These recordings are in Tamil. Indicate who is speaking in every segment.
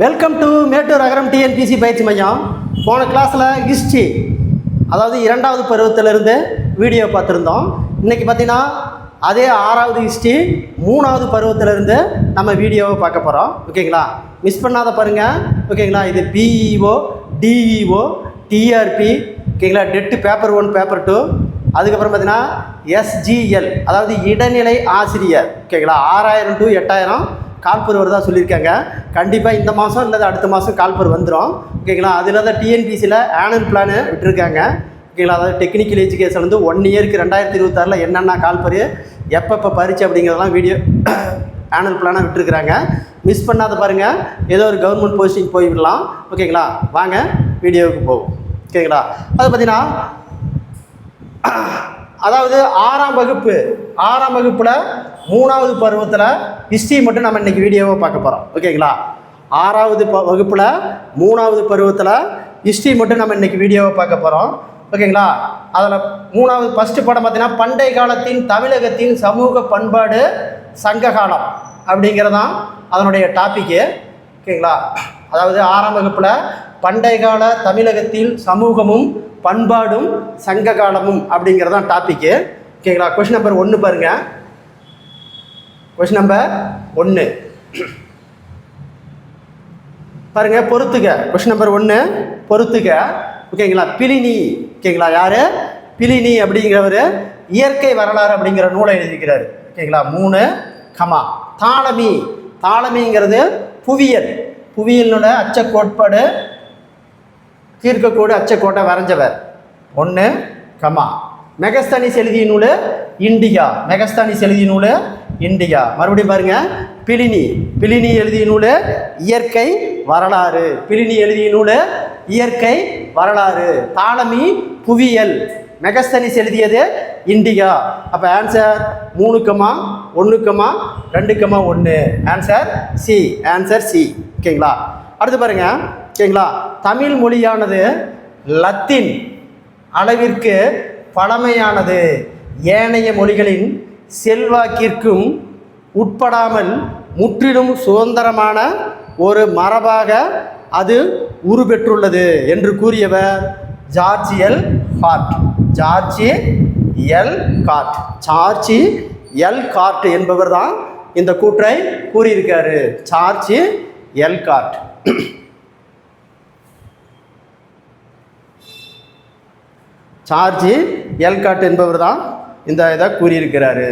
Speaker 1: Welcome to Mettur Agaram TNPSC பயிற்சி மையம். போன கிளாஸில் ஹிஸ்ட்ரி, அதாவது 2வது பருவத்திலிருந்து வீடியோ பார்த்துருந்தோம். இன்றைக்கி பார்த்தீங்கன்னா அதே 6வது ஹிஸ்ட்ரி 3வது பருவத்திலிருந்து நம்ம வீடியோவை பார்க்க போகிறோம். ஓகேங்களா, மிஸ் பண்ணாத பாருங்கள். ஓகேங்களா, இது பிஇஓ, டிஇஓ, டிஆர்பி, ஓகேங்களா, டெட்டு பேப்பர் 1 பேப்பர் 2, அதுக்கப்புறம் பார்த்தீங்கன்னா எஸ்ஜிஎல், அதாவது இடைநிலை ஆசிரியர். ஓகேங்களா, 6000 to 8000 கால்பர் வருதா சொல்லியிருக்காங்க. கண்டிப்பாக இந்த மாதம் இல்லை அடுத்த மாதம் கால்பர் வந்துடும். ஓகேங்களா, அதில் தான் டிஎன்பிசியில் ஆனுவல் பிளானு விட்டுருக்காங்க. ஓகேங்களா, அதாவது டெக்னிக்கல் எஜுகேஷன் வந்து 1 இயருக்கு 2026 என்னென்ன கால்பர் எப்போ பரிச்சு அப்படிங்கிறதெல்லாம் வீடியோ ஆனுவல் பிளானாக விட்டுருக்குறாங்க. மிஸ் பண்ணாத பாருங்கள். ஏதோ ஒரு கவர்மெண்ட் போஸ்டிங் போய் விடலாம். ஓகேங்களா, வாங்க வீடியோவுக்கு போவோம். ஓகேங்களா, அது பார்த்தீங்கன்னா அதாவது 6ஆம் வகுப்பில் 3வது பருவத்தில் ஹிஸ்ட்ரி மட்டும் நம்ம இன்றைக்கி வீடியோவை பார்க்க போகிறோம். ஓகேங்களா, 6வது வகுப்பில் 3வது பருவத்தில் ஹிஸ்ட்ரி மட்டும் நம்ம இன்றைக்கி வீடியோவை பார்க்க போகிறோம். ஓகேங்களா, அதில் 3வது ஃபஸ்ட்டு படம் பார்த்தீங்கன்னா பண்டை காலத்தின் தமிழகத்தின் சமூக பண்பாடு சங்ககாலம் அப்படிங்கிறதான் அதனுடைய டாப்பிக்கு. ஓகேங்களா, அதாவது 6ஆம் வகுப்பில் பண்டை கால தமிழகத்தில் சமூகமும் பண்பாடும் சங்க காலமும் அப்படிங்கிறதான் டாப்பிக்கு. ஓகேங்களா, கொஸ்டின் நம்பர் 1 பாருங்கள். கொஸ்டின் நம்பர் 1 பாருங்கள், பொறுத்துக. கொஸ்டின் நம்பர் 1 பொறுத்துக. ஓகேங்களா, பிலினி. ஓகேங்களா, யார்? பிலினி அப்படிங்கிறவர் இயற்கை வரலாறு அப்படிங்கிற நூலை எழுதிக்கிறார். ஓகேங்களா, 3 கமா. தாளமிங்கிறது புவியியலோட அச்ச கோட்பாடு தீர்க்கக்கூட அச்சக்கோட்டை வரைஞ்சவர். 1 கமா. மெகஸ்தானிஸ் எழுதிய நூல் இண்டிகா. மறுபடியும் பாருங்கள், பிலினி எழுதிய நூல் இயற்கை வரலாறு. தாளமி புவியியல். மெகஸ்தானிஸ் எழுதியது இண்டிகா. அப்போ answer 3 comma 1 comma 2 comma 1. Answer C. ஓகேங்களா, அடுத்து பாருங்கள். ஓகேங்களா, தமிழ் மொழியானது லத்தீன் அளவிற்கு பழமையானது. ஏனைய மொழிகளின் செல்வாக்கிற்கும் உட்படாமல் முற்றிலும் சுதந்திரமான ஒரு மரபாக அது உருப்பெற்றுள்ளது என்று கூறியவர் ஜார்ஜ் எல் கார்ட் என்பவர் தான் இந்த கூற்றை கூறியிருக்காரு. George L card. என்பவர் தான் இந்த இதை கூறியிருக்கிறாரு.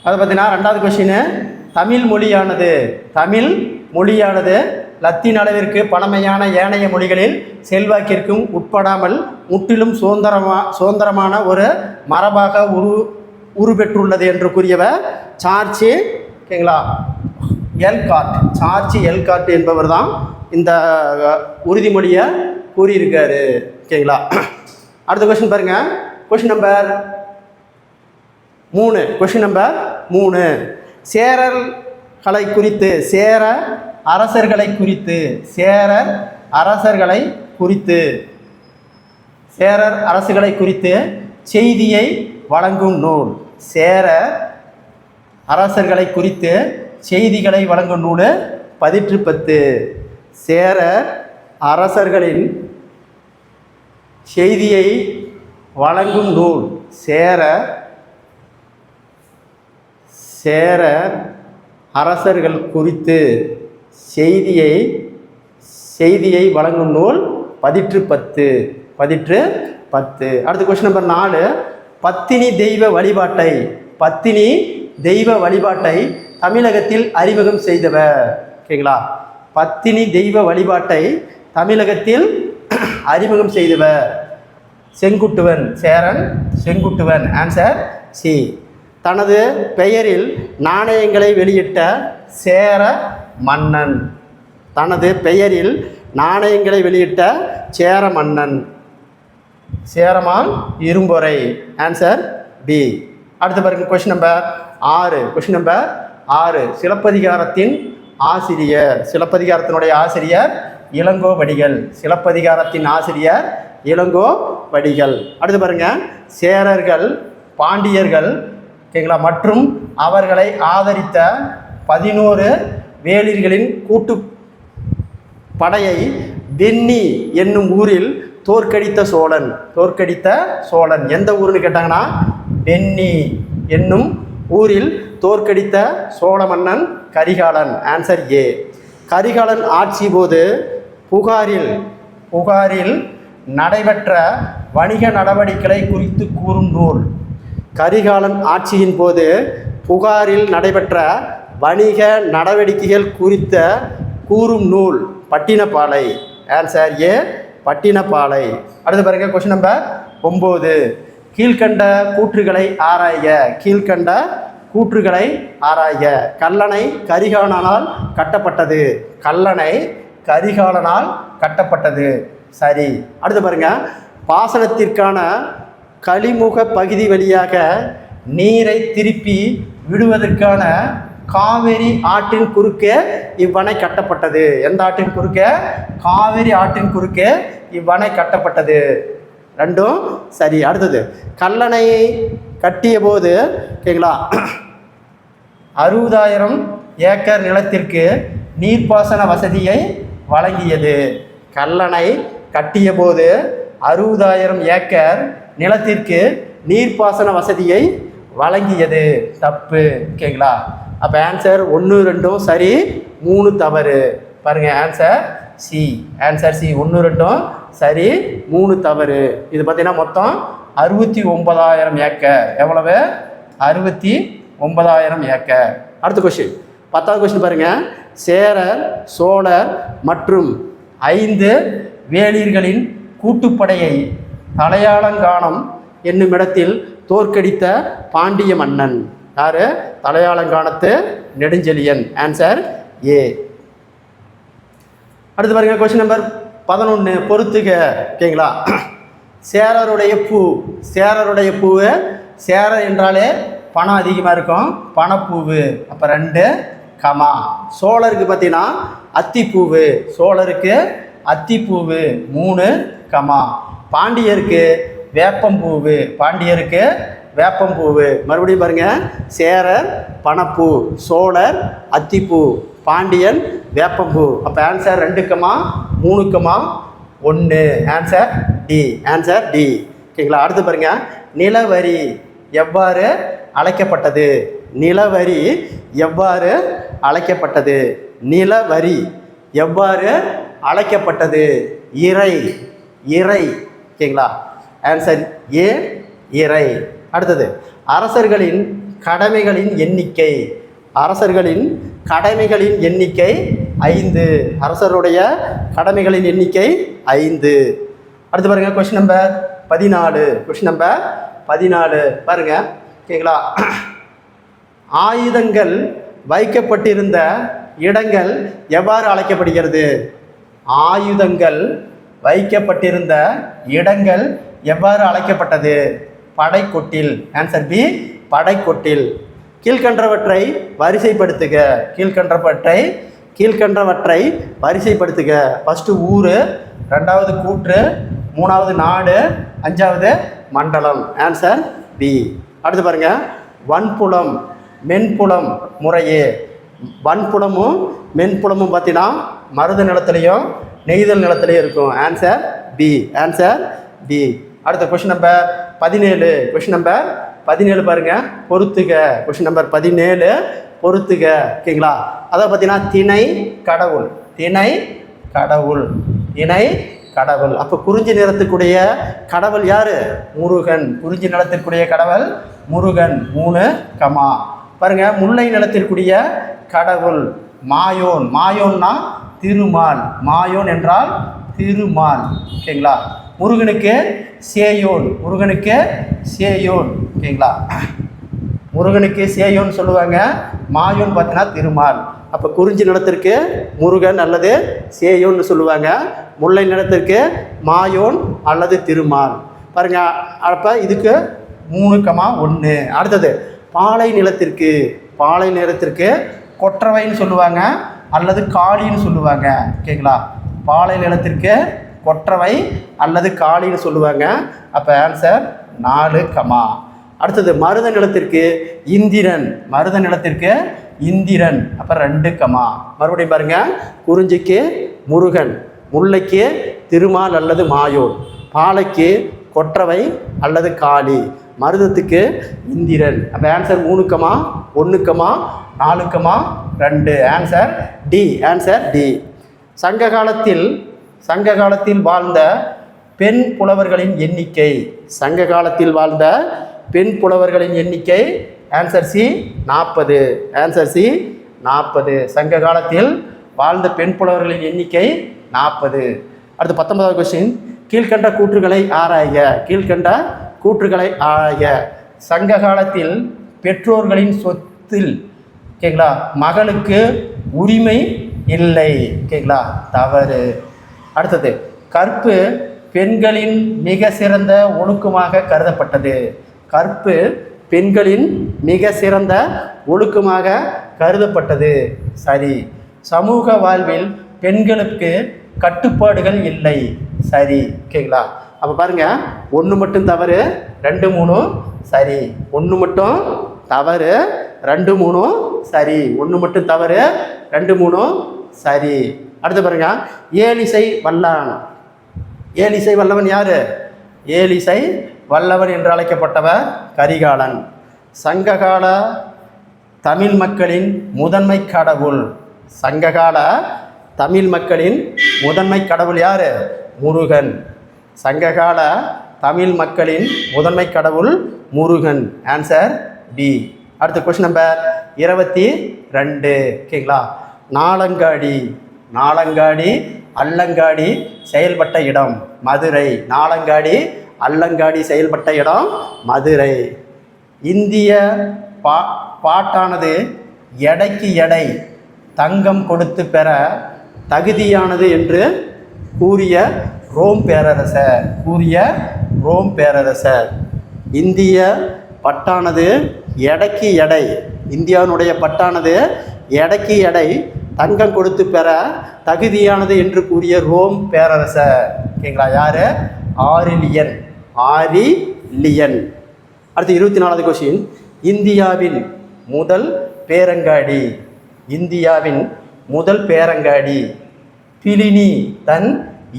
Speaker 1: அது பார்த்தீங்கன்னா 2வது கொஸ்டின், தமிழ் மொழியானது லத்தீன் அளவிற்கு பழமையான ஏனைய மொழிகளில் செல்வாக்கிற்கும் உட்படாமல் முற்றிலும் சுதந்திரமான ஒரு மரபாக உருப்பெற்றுள்ளது என்று கூறியவர் ஜார்ஜ் எல் கார்ட் என்பவர் தான் இந்த உறுதிமொழியை கூறியிருக்காரு. ஓகேங்களா, அடுத்த கொஸ்டின் பாருங்கள். கொஸ்டின் நம்பர் 3 சேரர்களை குறித்து செய்தியை வழங்கும் நூல். அரசர்களை குறித்து செய்திகளை வழங்கும் நூல் பதிற்று 10. சேர அரசர்களின் செய்தியை வழங்கும் நூல். சேர அரசர்கள் குறித்து செய்தியை வழங்கும் நூல் பதிற்று 10. அடுத்த கொஸ்டின் நம்பர் 4 பத்தினி தெய்வ வழிபாட்டை தமிழகத்தில் அறிமுகம் செய்தவர். ஓகேங்களா, பத்தினி தெய்வ வழிபாட்டை தமிழகத்தில் அறிமுகம் செய்தவர் செங்குட்டுவன். Answer C. தனது பெயரில் நாணயங்களை வெளியிட்ட சேர மன்னன். சேரமான் இரும்பொறை. Answer B. அடுத்து பாருங்க, கொஸ்டின் நம்பர் 6. சிலப்பதிகாரத்தின் ஆசிரியர். சிலப்பதிகாரத்தினுடைய ஆசிரியர் இளங்கோவடிகள். அடுத்து பாருங்க, சேரர்கள், பாண்டியர்கள், ஓகேங்களா, மற்றும் அவர்களை ஆதரித்த 11 வேளிர்களின் கூட்டு படையை வெண்ணி என்னும் ஊரில் தோற்கடித்த சோழன் எந்த ஊருன்னு கேட்டாங்கன்னா வெண்ணி என்னும் ஊரில் தோற்கடித்த சோழ மன்னன் கரிகாலன். Answer A. கரிகாலன் ஆட்சி போது புகாரில் நடைபெற்ற வணிக நடவடிக்கைகளை குறித்து கூறும் நூல். கரிகாலன் ஆட்சியின் போது புகாரில் நடைபெற்ற வணிக நடவடிக்கைகள் குறித்த கூறும் நூல் பட்டினப்பாலை. Answer A, Pattinappalai. அடுத்து பாருங்க, கொஸ்டின் நம்பர் 9. கீழ்கண்ட கூற்றுகளை ஆராய்க. கல்லணை கரிகாலனால் கட்டப்பட்டது. சரி. அடுத்து பாருங்க, பாசனத்திற்கான கழிமுக பகுதி வழியாக நீரை திருப்பி விடுவதற்கான காவிரி ஆற்றின் குறுக்கே இவ்வணை கட்டப்பட்டது. எந்த ஆற்றின் குறுக்கே? காவிரி ஆற்றின் குறுக்கே இவ்வணை கட்டப்பட்டது. ரெண்டும் சரி. அடுத்தது, கல்லணையை கட்டிய போது ஓகேங்களா 60,000 ஏக்கர் நிலத்திற்கு நீர்ப்பாசன வசதியை வழங்கியது. கல்லணை கட்டிய போது 60,000 ஏக்கர் நிலத்திற்கு நீர்ப்பாசன வசதியை வழங்கியது. தப்பு. ஓகேங்களா, அப்போ ஆன்சர் 1, 2 சரி, 3 தவறு. பாருங்க, ஆன்சர் சி. 1, 2 சரி, 3 தவறு. இது பார்த்தீங்கன்னா மொத்தம் 69,000 ஏக்கர். எவ்வளவு? 69,000 ஏக்கர். அடுத்த கொஸ்டின், 10வது கொஸ்டின் பாருங்க. சேரர், சோழர் மற்றும் 5 வேளிர்களின் கூட்டுப்படையை தலையாலங்கானம் என்னும் இடத்தில் தோற்கடித்த பாண்டிய மன்னன் யாரு? தலையாலங்கானத்து நெடுஞ்செழியன். Answer A. அடுத்து பாருங்க, கொஸ்டின் நம்பர் 11. பொறுத்துக. ஓகேங்களா, சேரருடைய பூவு, சேரர் என்றாலே பணம் அதிகமாக இருக்கும், பணப்பூவு. அப்போ 2 கமா. சோழருக்கு பார்த்தீங்கன்னா அத்திப்பூவு, 3 கமா. பாண்டியருக்கு வேப்பம்பூவு. மறுபடியும் பாருங்க, சேரர் பணப்பூ, சோழர் அத்திப்பூ, பாண்டியன் வேப்பம்பூ. அப்போ answer 2 comma 3 comma 1. Answer D. ஓகேங்களா, அடுத்து பாருங்க, நிலவரி எவ்வாறு அழைக்கப்பட்டது? இறை. ஓகேங்களா, ஆன்சர் ஏ, இறை. அடுத்தது, அரசர்களின் கடமைகளின் எண்ணிக்கை 5. அரசருடைய கடமைகளின் எண்ணிக்கை 5. அடுத்து பாருங்க, கொஸ்டின் நம்பர் 14. பாருங்க. ஓகேங்களா, ஆயுதங்கள் வைக்கப்பட்டிருந்த இடங்கள் எவ்வாறு அழைக்கப்படுகிறது? படைக்கொட்டில். ஆன்சர் பி, படைக்கொட்டில். கீழ்கண்டவற்றை வரிசைப்படுத்துக. ஃபஸ்ட்டு ஊர், 2வது கூற்று, 3வது நாடு, 5வது மண்டலம். Answer B. அடுத்து பாருங்க, வன்புலம் மென்புலம் முறையே. வன்புலமும் மென்புலமும் பார்த்தீங்கன்னா மருத நிலத்திலையும் நெய்தல் நிலத்திலையும் இருக்கும். Answer B. அடுத்த கொஸ்டின் நம்பர் 17. பாருங்க, பொறுத்துக. கொஸ்டின் நம்பர் 17 பொறுத்துக. ஓகேங்களா, அதை பார்த்தீங்கன்னா திணை கடவுள். அப்போ குறிஞ்சி நிறத்துக்குடைய கடவுள் யாரு? முருகன். குறிஞ்சி நிலத்திற்குரிய கடவுள் முருகன். 3 கமா. பாருங்க, முல்லை நிலத்திற்குரிய கடவுள் மாயோன்னா திருமால். மாயோன் என்றால் திருமால். ஓகேங்களா, முருகனுக்கு சேயோன். ஓகேங்களா, முருகனுக்கு சேயோன் சொல்லுவாங்க. மாயோன் பார்த்தீங்கன்னா திருமால். அப்போ குறிஞ்சி நிலத்திற்கு முருகன் அல்லது சேயோன்னு சொல்லுவாங்க. முல்லை நிலத்திற்கு மாயோன் அல்லது திருமால். பாருங்க, அப்போ இதுக்கு 3 கமா 1. அடுத்தது, பாலை நிலத்திற்கு கொற்றவைன்னு சொல்லுவாங்க அல்லது காளின்னு சொல்லுவாங்க. ஓகேங்களா, பாலை நிலத்திற்கு கொற்றவை அல்லது காளின்னு சொல்லுவாங்க. அப்போ ஆன்சர் 4 கமா. அடுத்தது மருத நிலத்திற்கு இந்திரன், மருத நிலத்திற்கு இந்திரன். அப்புறம் 2 கமா. மறுபடியும் பாருங்க, குறிஞ்சிக்கு முருகன், முல்லைக்கு திருமால் அல்லது மாயோன், பாலைக்கு கொற்றவை அல்லது காளி, மருதத்துக்கு இந்திரன். அப்போ answer 3 comma 1 comma 4 comma 2. Answer D. Answer D. சங்க காலத்தில் வாழ்ந்த பெண் புலவர்களின் எண்ணிக்கை, சங்க காலத்தில் வாழ்ந்த பெண் புலவர்களின் எண்ணிக்கை ஆன்சர் சி 40. Answer C 40. சங்க காலத்தில் வாழ்ந்த பெண் புலவர்களின் எண்ணிக்கை 40. அடுத்து 19வது கொஸ்டின். கீழ்கண்ட கூற்றுகளை ஆராய்க, கீழ்கண்ட கூற்றுகளை ஆராய்க. சங்க காலத்தில் பெற்றோர்களின் சொத்தில் ஓகேங்களா மகளுக்கு உரிமை இல்லை, ஓகேங்களா, தவறு. அடுத்தது, கற்பு பெண்களின் மிக சிறந்த ஒழுக்கமாக கருதப்பட்டது, கற்பு பெண்களின் மிக சிறந்த ஒழுக்கமாக கருதப்பட்டது, சரி. சமூக வாழ்வில் பெண்களுக்கு கட்டுப்பாடுகள் இல்லை, சரி, ஓகேங்களா. அப்போ பாருங்க, 1 மட்டும் தவறு, 2 3 சரி, 1 மட்டும் தவறு, 2 3 சரி, 1 மட்டும் தவறு, 2 3 சரி. அடுத்து பாருங்க, ஏலிசை வல்லான், ஏலிசை வல்லவன் யாரு? ஏலிசை வல்லவன் என்று அழைக்கப்பட்டவர் கரிகாலன். சங்ககால தமிழ் மக்களின் முதன்மை கடவுள், சங்ககால தமிழ் மக்களின் முதன்மை கடவுள் யாரு? முருகன். சங்ககால தமிழ் மக்களின் முதன்மை கடவுள் முருகன். Answer D. அடுத்த கொஸ்டின் நம்பர் 22, ஓகேங்களா. நாலங்காடி, நாலங்காடி அல்லங்காடி செயல்பட்ட இடம் மதுரை, நாலங்காடி அல்லங்காடி செயல்பட்ட இடம் மதுரை. இந்திய பாட்டானது எடைக்கு எடை தங்கம் கொடுத்து பெற தகுதியானது என்று கூறிய ரோம் பேரரசர், கூறிய ரோம் பேரரசர். இந்திய பட்டானது எடைக்கு எடை, இந்தியாவினுடைய பட்டானது எடைக்கு எடை தங்கம் கொடுத்து பெற தகுதியானது என்று கூறிய ரோம் பேரரசர், ஓகேங்களா, யாரு? ஆரிலியன், ஆரிலியன். அடுத்து 24வது கொஸ்டின். இந்தியாவின் முதல் பேரங்காடி, இந்தியாவின் முதல் பேரங்காடி பிலினி தன்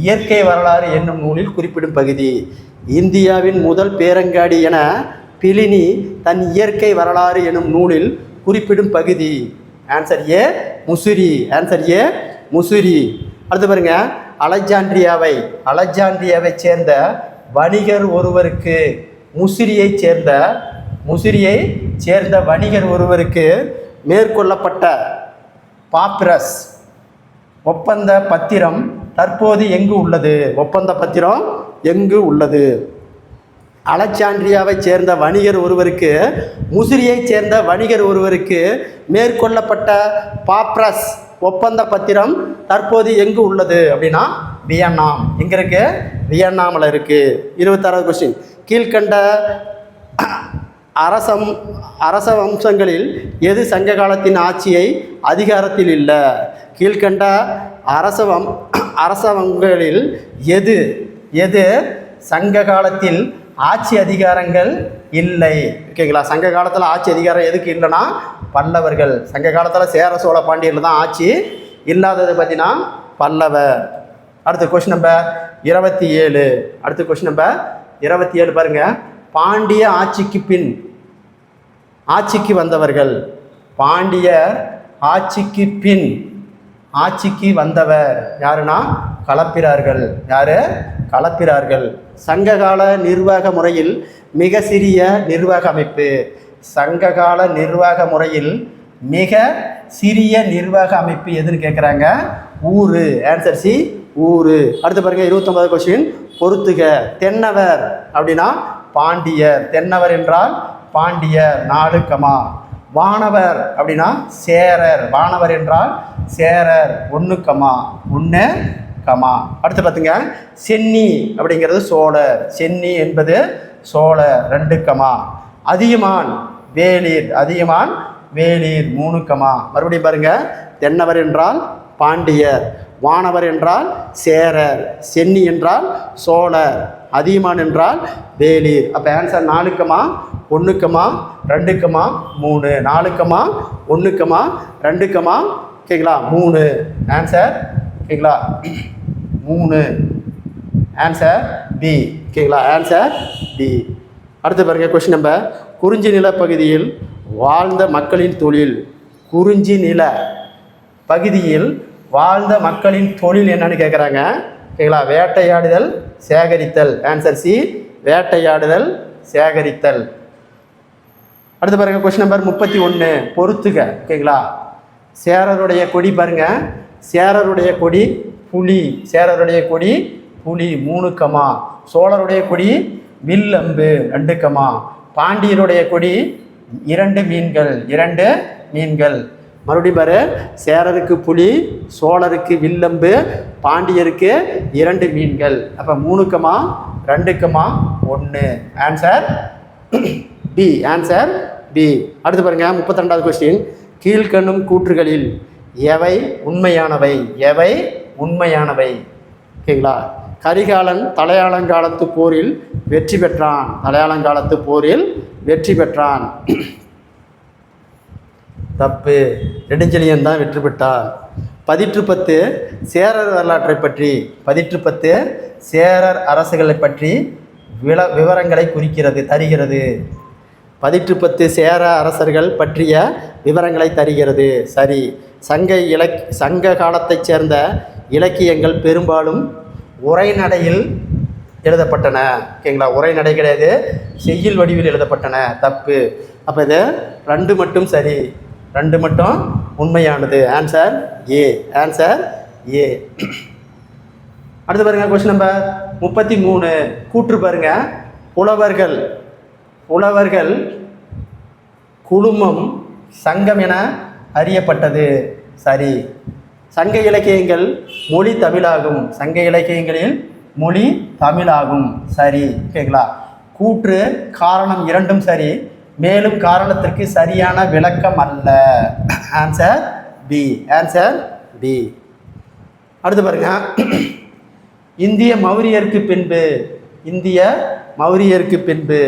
Speaker 1: இயற்கை வரலாறு என்னும் நூலில் குறிப்பிடும் பகுதி. இந்தியாவின் முதல் பேரங்காடி என பிலினி தன் இயற்கை வரலாறு எனும் நூலில் குறிப்பிடும் பகுதி. Answer A Musiri, answer A Musiri. அடுத்து பாருங்க, அலெக்சாண்ட்ரியாவை, அலெக்சாண்ட்ரியாவை சேர்ந்த வணிகர் ஒருவருக்கு, முசிறியை சேர்ந்த வணிகர் ஒருவருக்கு மேற்கொள்ளப்பட்ட பாப்பிரஸ் ஒப்பந்த பத்திரம் தற்போது எங்கு உள்ளது? ஒப்பந்த பத்திரம் எங்கு உள்ளது? அலெக்சாண்ட்ரியாவை சேர்ந்த வணிகர் ஒருவருக்கு, முசிறியை சேர்ந்த வணிகர் ஒருவருக்கு மேற்கொள்ளப்பட்ட பாப்ரஸ் ஒப்பந்த பத்திரம் தற்போது எங்கு உள்ளது அப்படின்னா வியன்னாம். எங்கே இருக்கு? வியன்னாமில் இருக்குது. 26வது கொஸ்டின். கீழ்கண்ட அரச வம்சங்களில் எது சங்க காலத்தின் ஆட்சியை அதிகாரத்தில் இல்லை? கீழ்கண்ட அரச வம்சங்களில் எது எது சங்க காலத்தில் ஆட்சி அதிகாரங்கள் இல்லை? ஓகேங்களா. சங்க காலத்தில் ஆட்சி அதிகாரம் எதுக்கு இல்லைன்னா பல்லவர்கள். சங்க காலத்தில் சேர சோழ பாண்டியர்கள் தான் ஆட்சி, இல்லாதது பார்த்தீங்கன்னா பல்லவர். அடுத்த கொஸ்டின் நம்பர் 27. அடுத்த கொஸ்டின் நம்பர் 27 பாருங்க. பாண்டிய ஆட்சிக்கு பின் ஆட்சிக்கு வந்தவர்கள், பாண்டியர் ஆட்சிக்கு பின் ஆட்சிக்கு வந்தவர் யாருன்னா களப்பிரார்கள். யாரு? களப்பிரார்கள். சங்ககால நிர்வாக முறையில் மிக சிறிய நிர்வாக அமைப்பு. சங்ககால நிர்வாக முறையில் மிக சிறிய நிர்வாக அமைப்பு எதுன்னு கேட்குறாங்க? ஊரு. ஆன்சர் சி ஊரு. அடுத்து பாருங்க 29வது கொஸ்டின். பொறுத்துக. தென்னவர் அப்படின்னா பாண்டியர். தென்னவர் என்றால் பாண்டியர். 4 கமா. வானவர் அப்படின்னா சேரர். வானவர் என்றால் சேரர். 1 கமா 1 கமா. அடுத்து பார்த்துங்க. சென்னி அப்படிங்கிறது சோழர். சென்னி என்பது சோழர். 2 கமா. அதியமான் வேளிர். அதியமான் வேளிர். 3 கமா. மறுபடியும் பாருங்க. தென்னவர் என்றால் பாண்டியர், வானவர் என்றால் சேரர், சென்னி என்றால் சோழர், அதியமான் என்றால் வேளிர். அப்போ ஆன்சர் 4 கமா 1,2,3 4,1,2, ஓகேங்களா 3 ஆன்சர், ஓகேங்களா 3 ஆன்சர் பி, ஓகேங்களா ஆன்சர் பி. அடுத்து பாருங்க கொஸ்டின் நம்பர், குறிஞ்சி நிலப்பகுதியில் வாழ்ந்த மக்களின் தொழில். குறிஞ்சி நில பகுதியில் வாழ்ந்த மக்களின் தொழில் என்னன்னு கேட்குறாங்க, ஓகேங்களா வேட்டையாடுதல் சேகரித்தல். ஆன்சர் சி, வேட்டையாடுதல் சேகரித்தல். அடுத்து பாருங்க கொஸ்டின் நம்பர் 31 பொறுத்துக, ஓகேங்களா சேரருடைய கொடி பாருங்க, சேரருடைய கொடி புலி, சேரருடைய கொடி புலி 3, சோழருடைய கொடி வில்லம்பு 2, பாண்டியருடைய கொடி 2 மீன்கள். மறுபடியும் பாரு, சேரருக்கு புலி, சோழருக்கு வில்லம்பு, பாண்டியருக்கு 2 மீன்கள். அப்போ 3,2,1 ஆன்சர் பி, ஆன்சர் பி. அடுத்து பாருங்க 32வது கொஸ்டின், கீழ்கண்ணும் கூற்றுகளில் எவை உண்மையானவை? எவை உண்மையானவை? ஓகேங்களா கரிகாலன் தலையாலங்காலத்து போரில் வெற்றி பெற்றான். தலையாலங்காலத்து போரில் வெற்றி பெற்றான். தப்பு, நெடுஞ்செழியன் தான் வெற்றி பெற்றார். 10 சேரர் வரலாற்றை பற்றி, 10 சேரர் அரசுகளை பற்றி விவரங்களை குறிக்கிறது, தருகிறது. 10 சேர அரசர்கள் பற்றிய விவரங்களை தருகிறது. சரி. சங்க காலத்தைச் சேர்ந்த இலக்கியங்கள் பெரும்பாலும் உரைநடையில் எழுதப்பட்டன. ஓகேங்களா உரைநடை கிடையாது, செய்யுள் வடிவில் எழுதப்பட்டன. தப்பு. அப்போ இது 2 மட்டும் சரி, 2 மட்டும் உண்மையானது. Answer A, answer A. அடுத்து பாருங்க கொஸ்டின் நம்பர் 33 கூற்று பாருங்க, புலவர்கள் குழுமம் சங்கம் என அறியப்பட்டது. சரி. சங்க இலக்கியங்கள் மொழி தமிழாகும். சங்க இலக்கியங்களில் மொழி தமிழாகும். சரி, ஓகேங்களா கூற்று காரணம் 2ம் சரி, மேலும் காரணத்திற்கு சரியான விளக்கம் அல்ல. Answer B, answer B. அடுத்து பாருங்க, இந்திய மௌரியருக்கு பின்பு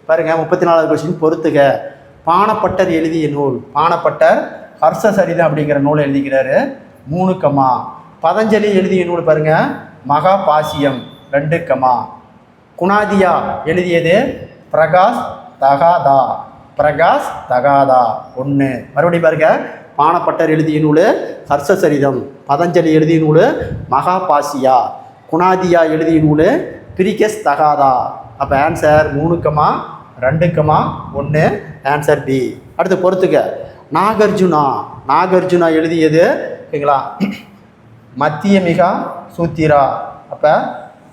Speaker 1: பாருங்க 34வது கொஸ்டின் பொறுத்துக. பாணப்பட்டர் எழுதிய நூல். பாணப்பட்டர் ஹர்ஷசரிதம் அப்படிங்கிற நூலை எழுதிக்கிறாரு 3, பதஞ்சலி எழுதிய நூல் பாருங்க மகாபாசியம் 2, குணாதியா எழுதியது பிரகாஷ் தகாதா 1. மறுபடியும் பாருங்க, பாணப்பட்டர் எழுதிய நூல் ஹர்ஷசரிதம், பதஞ்சலி எழுதிய நூல் மகாபாசியா, குணாதியா எழுதிய நூல் பிரிகஸ் தகாதா. அப்போ ஆன்சர் 3,2,1 ஆன்சர் பி. அடுத்து பொறுத்துக்க. நாகார்ஜுனா எழுதியது, ஓகேங்களா மத்தியமிகா சூத்திரா. அப்போ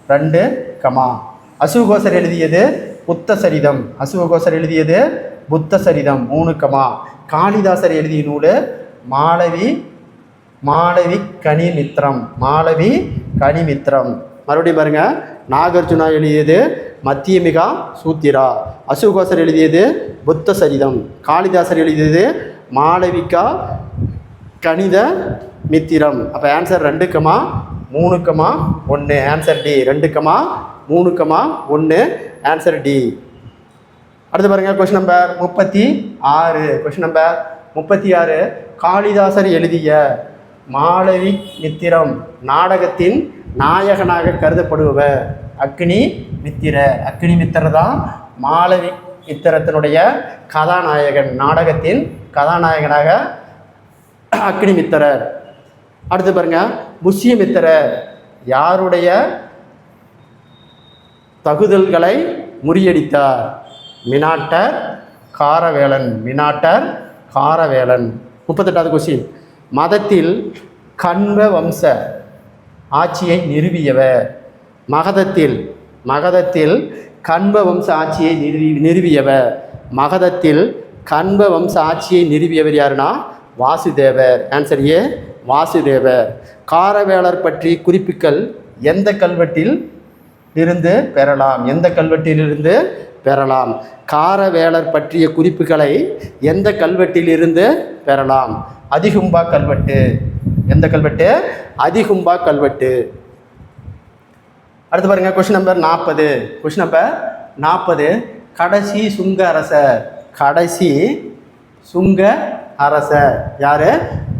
Speaker 1: 2, அசுகோசர் எழுதியது புத்தசரிதம். அசுகோசர் எழுதியது புத்தசரிதம் 3, காளிதாசர் எழுதிய நூல் மாளவி கனிமித்திரம். மறுபடியும் பாருங்க, நாகார்ஜுனா எழுதியது மத்தியமிகா சூத்திரா, அசுகோசர் எழுதியது புத்தசரிதம், காளிதாசர் எழுதியது மாளவிகா கணித மித்திரம். அப்போ answer 2,3,1 answer D. 2,3,1 answer D. அடுத்து பாருங்க question number 36. Question number 36 Kalidasar எழுதிய மாளவி மித்திரம் நாடகத்தின் நாயகனாக கருதப்படுபவர் அக்னிமித்திரர் தான் மாளவி மித்திரத்தினுடைய கதாநாயகன். நாடகத்தின் கதாநாயகனாக அக்னிமித்திரர். அடுத்து பாருங்க, புஷ்யமித்திரர் யாருடைய தகுதல்களை முறியடித்தார்? மினாட்டர் காரவேலன். 38வது கொஸ்டின், மதத்தில் கண்வ வம்ச ஆட்சியை நிறுவியவர். மகதத்தில் கண்வ வம்ச ஆட்சியை நிறுவியவர். மகதத்தில் கண்வ வம்ச ஆட்சியை நிறுவியவர் யாருன்னா வாசுதேவர். ஆன்சர் ஏ, வாசுதேவர். காரவேலர் பற்றி குறிப்புகள் எந்த கல்வெட்டில் இருந்து பெறலாம்? காரவேலர் பற்றிய குறிப்புகளை எந்த கல்வெட்டில் இருந்து பெறலாம்? அதிகும்பா கல்வெட்டு. எந்த கல்வெட்டு? அதிகும்பா கல்வெட்டு. அடுத்து பாருங்க கொஸ்டின் நம்பர் 40. கடைசி சுங்க அரசர். கடைசி சுங்க அரசர் யாரு?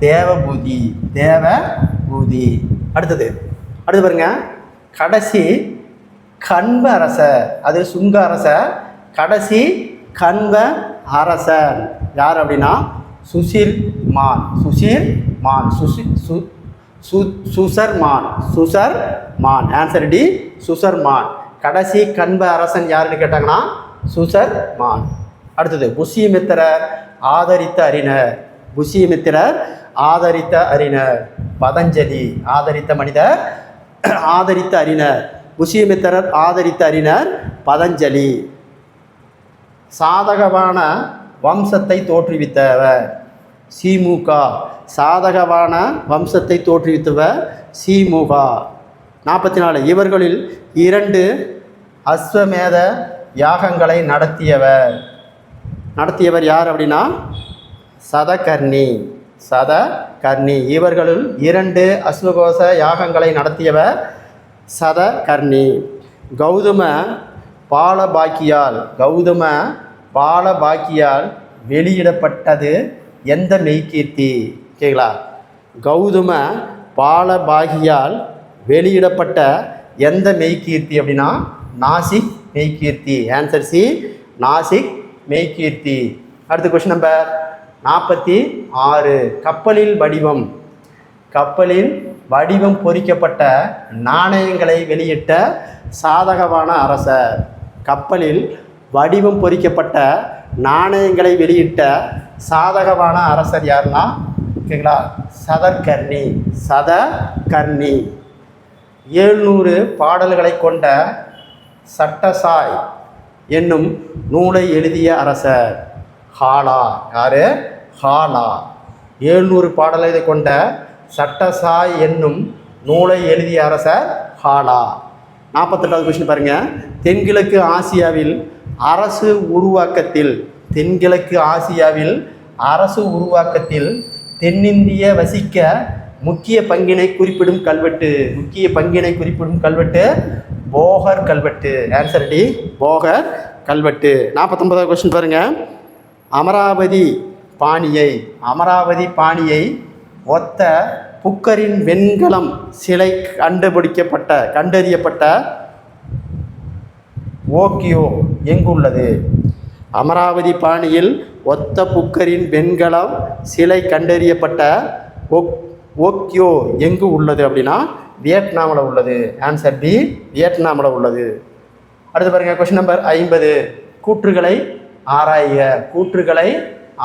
Speaker 1: தேவபூதி. தேவபூதி. அடுத்து பாருங்க, கடைசி கண்ப அரசர். அது சுங்க அரசர். கடைசி கண்ப அரசர் யார் அப்படின்னா சுசிர்மான். சுசிர்மான். சுசர்மான். சுசர்மான். Answer D, சுசர்மான். கடைசி கண்ப அரசன் யாருன்னு கேட்டாங்கன்னா சுசர்மான். அடுத்தது புஷ்யமித்திரர் ஆதரித்த அறிஞர். புஷ்யமித்திரர் ஆதரித்த அறிஞர் பதஞ்சலி. ஆதரித்த மனிதர், ஆதரித்த அறிஞர். புஷ்யமித்திரர் ஆதரித்த அறிஞர் பதஞ்சலி. சாதகமான வம்சத்தை தோற்றுவித்தவர் சிமுக. சாதகமான வம்சத்தை தோற்றுவித்தவர் சிமுக. 44. இவர்களில் 2 அஸ்வமேத யாகங்களை நடத்தியவர் யார் அப்படின்னா சதகர்ணி. சதகர்ணி. இவர்களுள் 2 அஸ்வகோச யாகங்களை நடத்தியவர் சதகர்ணி. கௌதம பாலபாக்கியால் வெளியிடப்பட்டது எந்த மெய்கீர்த்தி? கேங்களா? கௌதம பாலபாகியால் வெளியிடப்பட்ட எந்த மெய்கீர்த்தி அப்படின்னா நாசிக் மெய்கீர்த்தி. ஆன்சர் சி, நாசிக் மெய்கீர்த்தி. அடுத்த கொஸ்டின் நம்பர் 46. கப்பலில் வடிவம் பொறிக்கப்பட்ட நாணயங்களை வெளியிட்ட சாதகவான அரசர். கப்பலில் வடிவம் பொறிக்கப்பட்ட நாணயங்களை வெளியிட்ட சாதகவான அரசர் யாருன்னா ஓகேங்களா சதகர்ணி. சதகர்ணி. 700 பாடல்களை கொண்ட சட்டசாய் என்னும் நூலை எழுதிய அரசர் ஹாலா. யாரு? ஹாலா. 700 பாடல்களை கொண்ட சட்டசாய் என்னும் நூலை எழுதிய அரசர் ஹாலா. 48வது கொஸ்டின் பாருங்க. தென்கிழக்கு ஆசியாவில் அரசு உருவாக்கத்தில் தென்னிந்திய வசிக்க முக்கிய பங்கினை குறிப்பிடும் கல்வெட்டு போகர் கல்வெட்டு. ஆன்சர் டி, போகர் கல்வெட்டு. 49வது கொஸ்டின் பாருங்க. அமராவதி பாணியை ஒத்த புக்கரின் வெண்கலம் சிலை கண்டறியப்பட்ட ஓக்கியோ எங்குள்ளது? அமராவதி பாணியில் ஒத்த புக்கரின் வெண்கலம் சிலை கண்டறியப்பட்ட ஓக்கியோ எங்கு உள்ளது அப்படின்னா வியட்நாமில் உள்ளது. ஆன்சர் பி, வியட்நாமில் உள்ளது. அடுத்து பாருங்க கொஸ்டின் நம்பர் 50. கூற்றுகளை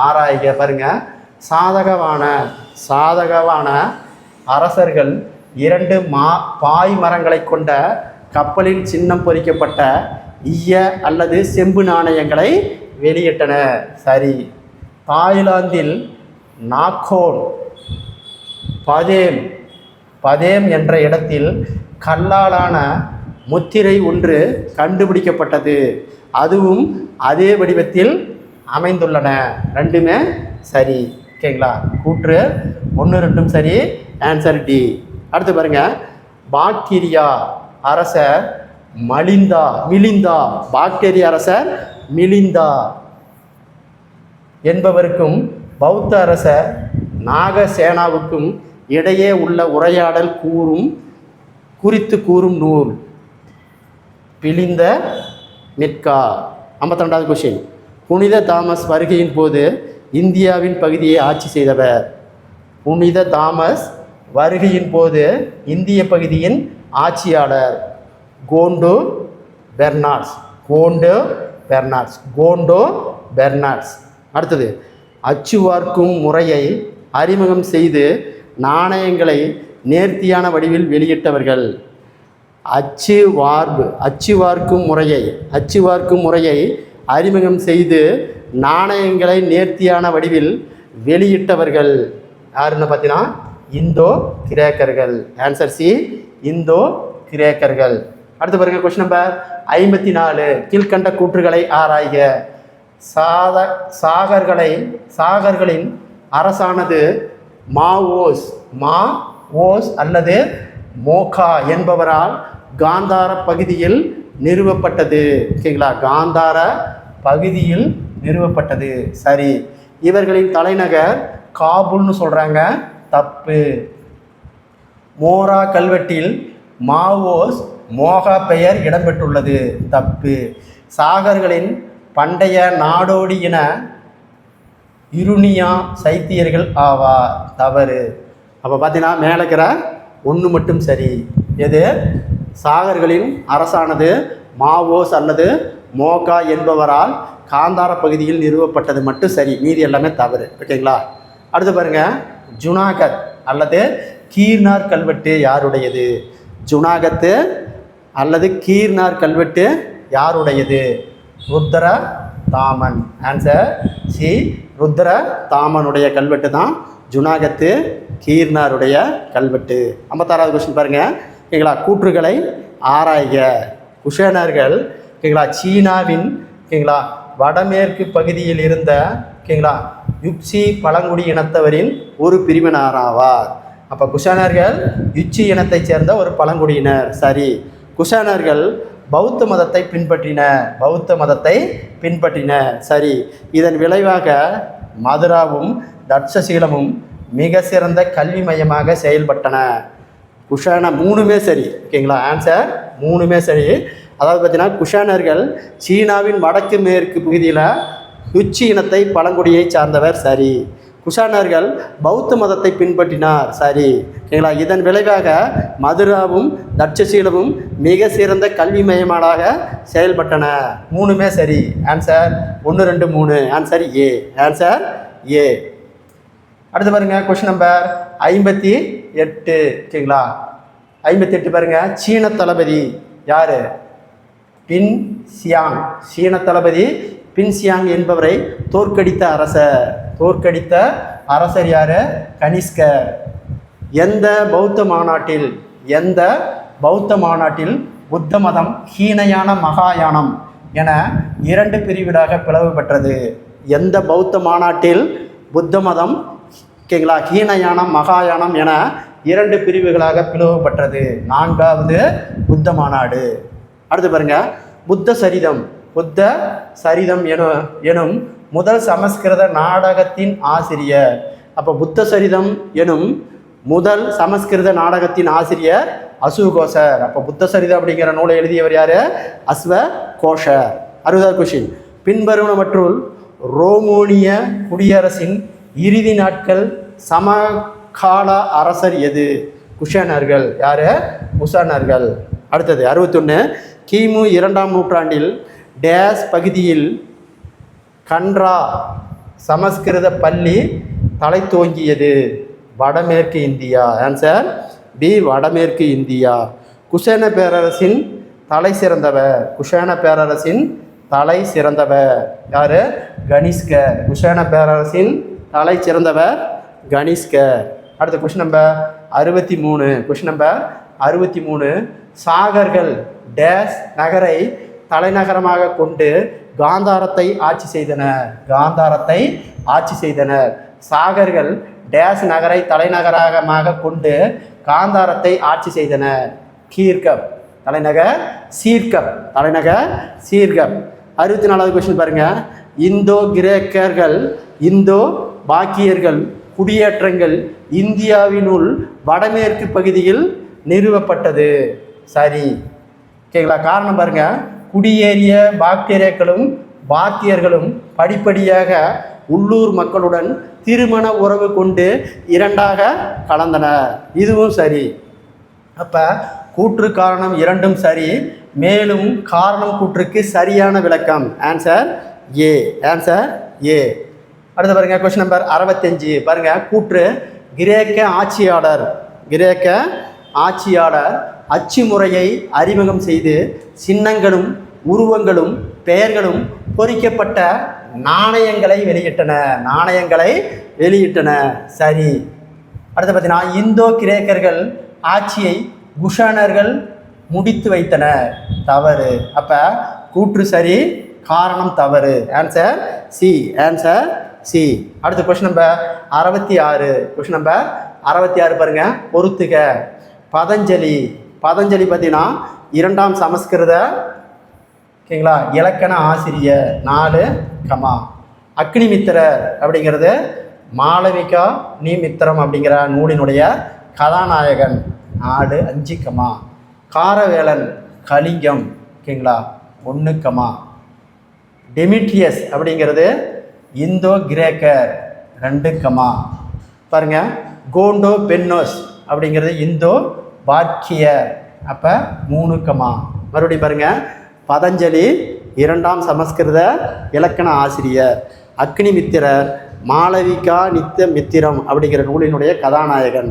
Speaker 1: ஆராய்க. பாருங்க. சாதகவான அரசர்கள் 2 பாய் மரங்களை கொண்ட கப்பலில் சின்னம் பொறிக்கப்பட்ட ஈய அல்லது செம்பு நாணயங்களை வெளியிட்டனர். சரி. தாய்லாந்தில் நாக்கோன் பதேம் என்ற இடத்தில் கல்லாலான முத்திரை ஒன்று கண்டுபிடிக்கப்பட்டது. அதுவும் அதே வடிவத்தில் அமைந்துள்ளன. 2மே சரி. ஓகேங்களா? கூற்று 1, 2 சரி. Answer D. அடுத்து பாருங்க. பாக்டீரியா அரசர் மிலிந்தா. பாக்டீரிய அரசர் மிலிந்தா என்பவருக்கும் பௌத்த அரசர் நாகசேனாவுக்கும் இடையே உள்ள உரையாடல் குறித்து கூறும் நூல் பிலிந்த மிட்கா. 52வது கொஸ்டின். புனித தாமஸ் வருகையின் போது இந்தியாவின் பகுதியை ஆட்சி செய்தவர். புனித தாமஸ் வருகையின் போது இந்திய பகுதியின் ஆட்சியாளர் கோண்டோ பெர்னாட்ஸ். அடுத்தது அச்சுவார்க்கும் முறையை அறிமுகம் செய்து நாணயங்களை நேர்த்தியான வடிவில் வெளியிட்டவர்கள். அச்சுவார்க்கும் முறையை அறிமுகம் செய்து நாணயங்களை நேர்த்தியான வடிவில் வெளியிட்டவர்கள் யாருன்னு பார்த்தீங்கன்னா இந்தோ கிரேக்கர்கள். ஆன்சர் சி, இந்தோ கிரேக்கர்கள். அடுத்து பாருங்க கொஸ்டின் நம்பர் 54. கீழ்கண்ட கூற்றுகளை ஆராய்க. சாகர்களின் அரசானது மாவோஸ் அல்லது மோகா என்பவரால் காந்தார பகுதியில் நிறுவப்பட்டது. ஓகேங்களா? காந்தார பகுதியில் நிறுவப்பட்டது. சரி. இவர்களின் தலைநகர் காபூல்னு சொல்கிறாங்க. தப்பு. மோரா கல்வெட்டில் மாவோஸ் மோகா பெயர் இடம்பெற்றுள்ளது. தப்பு. சாகர்களின் பண்டைய நாடோடி இன இருனியா சைத்தியர்கள் ஆவார். தவறு. அப்போ பார்த்தீங்கன்னா மேலே இருக்கிற ஒன்று மட்டும் சரி. எது? சாகர்களின் அரசானது மாவோஸ் அல்லது மோகா என்பவரால் காந்தார பகுதியில் நிறுவப்பட்டது மட்டும் சரி, மீதி எல்லாமே தவறு. ஓகேங்களா? அடுத்து பாருங்கள், ஜுனாகத் அல்லது கீர்னார் கல்வெட்டு யாருடையது? ஜுனாகத்து அல்லது கீர்னார் கல்வெட்டு யாருடையது? ருத்ர தாமன். ஆன்சர் சி, ருத்ர தாமனுடைய கல்வெட்டு தான் ஜுனாகத்து கீர்னாருடைய கல்வெட்டு. 56வது கொஸ்டின் பாருங்கள். ஓகேங்களா? கூற்றுகளை ஆராய்க. குஷேனர்கள் ஓகேங்களா சீனாவின் ஓகேங்களா வடமேற்கு பகுதியில் இருந்த ஓகேங்களா யுக்சி பழங்குடி இனத்தவரின் ஒரு பிரிவினராவார். அப்போ குஷானர்கள் யுச்சி இனத்தைச் சேர்ந்த ஒரு பழங்குடியினர். சரி. குஷானர்கள் பௌத்த மதத்தை பின்பற்றினர். சரி. இதன் விளைவாக மதுராவும் தட்சசீலமும் மிக சிறந்த கல்வி மையமாக செயல்பட்டன. குஷான மூணுமே சரி. ஓகேங்களா? ஆன்சர் மூணுமே சரி. அதாவது பார்த்தீங்கன்னா குஷானர்கள் சீனாவின் வடக்கு மேற்கு பகுதியில் யுச்சி இனத்தை பழங்குடியை சார்ந்தவர். சரி. குஷானர்கள் பௌத்த மதத்தை பின்பற்றினார். சரி. ஓகேங்களா? இதன் விளைவாக மதுராவும் தட்சசீலமும் மிக சிறந்த கல்வி மையமாக செயல்பட்டன. மூணுமே சரி. Answer 1, 2, 3. Answer A. Answer A. அடுத்து பாருங்க, கொஸ்டின் நம்பர் 58. ஓகேங்களா? 58 பாருங்க. சீன தளபதி யாரு? பின் சியாங். சீன தளபதி பின் சியாங் என்பவரை தோற்கடித்த அரசர் யாரு? கனிஷ்கர். எந்த பௌத்த மாநாட்டில் புத்த மதம் ஹீனயான மகாயானம் என 2 பிரிவுகளாக பிளவுபட்டது? எந்த பௌத்த மாநாட்டில் புத்த மதம் ஓகேங்களா ஹீனயானம் மகாயானம் என 2 பிரிவுகளாக பிளவுபட்டது? 4வது புத்த மாநாடு. அடுத்து பாருங்க, புத்த சரிதம் எனும் முதல் சமஸ்கிருத நாடகத்தின் ஆசிரியர். அப்போ புத்த சரிதம் எனும் முதல் சமஸ்கிருத நாடகத்தின் ஆசிரியர் அசுகோஷர். அப்போ புத்த சரிதம் அப்படிங்கிற நூலை எழுதியவர் யாரு? அஸ்வகோஷர். 60வது கொஸ்டின். பின்வருவனவற்றுள் ரோமானிய குடியரசின் இறுதி நாட்கள் சமகால அரசர் எது? குஷானர்கள். யாரு? குஷானர்கள். அடுத்தது 61. கிமு 2ஆம் நூற்றாண்டில் டேஸ் பகுதியில் கன்ரா சமஸ்கிருத பள்ளி தலை தோங்கியது? வடமேற்கு இந்தியா. ஆன்சர் பி, வடமேற்கு இந்தியா. குஷான பேரரசின் தலை சிறந்தவர் யாரு? கனிஷ்கர். குஷான பேரரசின் தலை சிறந்தவர் கனிஷ்கர். அடுத்த கொஸ்டின் நம்பர் 63. Question number 63. சாகர்கள் டேஸ் நகரை தலைநகரமாக கொண்டு காந்தாரத்தை ஆட்சி செய்தனர். சாகர்கள் டேஸ் நகரை தலைநகரமாக கொண்டு காந்தாரத்தை ஆட்சி செய்தனர். கீர்கப் தலைநகர் சீர்கப். 64வது கொஸ்டின் பாருங்க. இந்தோ பாக்கியர்கள் குடியேற்றங்கள் இந்தியாவினுள் வடமேற்கு பகுதியில் நிறுவப்பட்டது? சரி. ஓகேங்களா? காரணம் பாருங்க, குடியேறிய பாக்கியர்களும் படிப்படியாக உள்ளூர் மக்களுடன் திருமண உறவு கொண்டு 2ஆக கலந்தனர். இதுவும் சரி. அப்போ கூற்று காரணம் 2ம் சரி. மேலும் காரணம் கூற்றுக்கு சரியான விளக்கம். Answer A. Answer A. அடுத்து பாருங்க, கொஸ்டின் நம்பர் 65 பாருங்க. கூற்று கிரேக்க ஆட்சியாளர் அச்சு முறையை அறிமுகம் செய்து சின்னங்களும் உருவங்களும் பெயர்களும் பொறிக்கப்பட்ட நாணயங்களை வெளியிட்டன. சரி. அடுத்து பார்த்தீங்கன்னா, இந்தோ கிரேக்கர்கள் ஆட்சியை குஷானர்கள் முடித்து வைத்தனர். தவறு. அப்போ கூற்று சரி, காரணம் தவறு. Answer C. Answer C. அடுத்த கொஸ்டின் நம்பர் 66. கொஸ்டின் நம்பர் 66 பாருங்க. பொறுத்துக. பதஞ்சலி பார்த்தீங்கன்னா 2ஆம் சமஸ்கிருத ஓகேங்களா. இலக்கண ஆசிரியர் 4 கமா. அக்னிமித்திரர் அப்படிங்கிறது மாளவிகா நீமித்திரம் அப்படிங்கிற நூலினுடைய கதாநாயகன் 4 5 கமா. காரவேலன் கலிங்கம் ஓகேங்களா 1 கமா. டெமிட்ரியஸ் அப்படிங்கிறது இந்தோ கிரேக்கர் 2 கமா. பாருங்க கோண்டோ பென்னோஸ் அப்படிங்கிறது இந்தோ பாக்கியர் அப்போ 3 கமா. மறுபடியும் பாருங்க பதஞ்சலி 2ஆம் சமஸ்கிருத இலக்கண ஆசிரியர், அக்னிமித்திரர் மாளவிகா நித்த மித்திரம் அப்படிங்கிற நூலினுடைய கதாநாயகன்.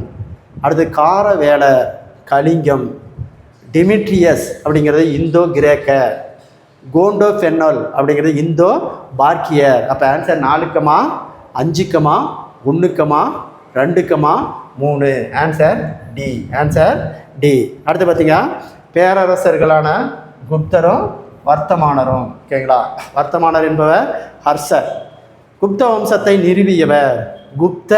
Speaker 1: அடுத்து காரவேலர் கலிங்கம், டிமிட்ரியஸ் அப்படிங்கிறது இந்தோ கிரேக்கர், கோண்டோ ஃபென்னோல் அப்படிங்கிறது இந்தோ பார்க்கியர். அப்போ answer 4 comma 5 comma 1 comma 2 comma 3. Answer D. Answer D. அடுத்து பார்த்தீங்க பேரரசர்களான குப்தரும் வர்த்தமானரும் ஓகேங்களா. வர்த்தமானர் என்பவர் ஹர்ஷர். குப்த வம்சத்தை நிறுவியவர், குப்த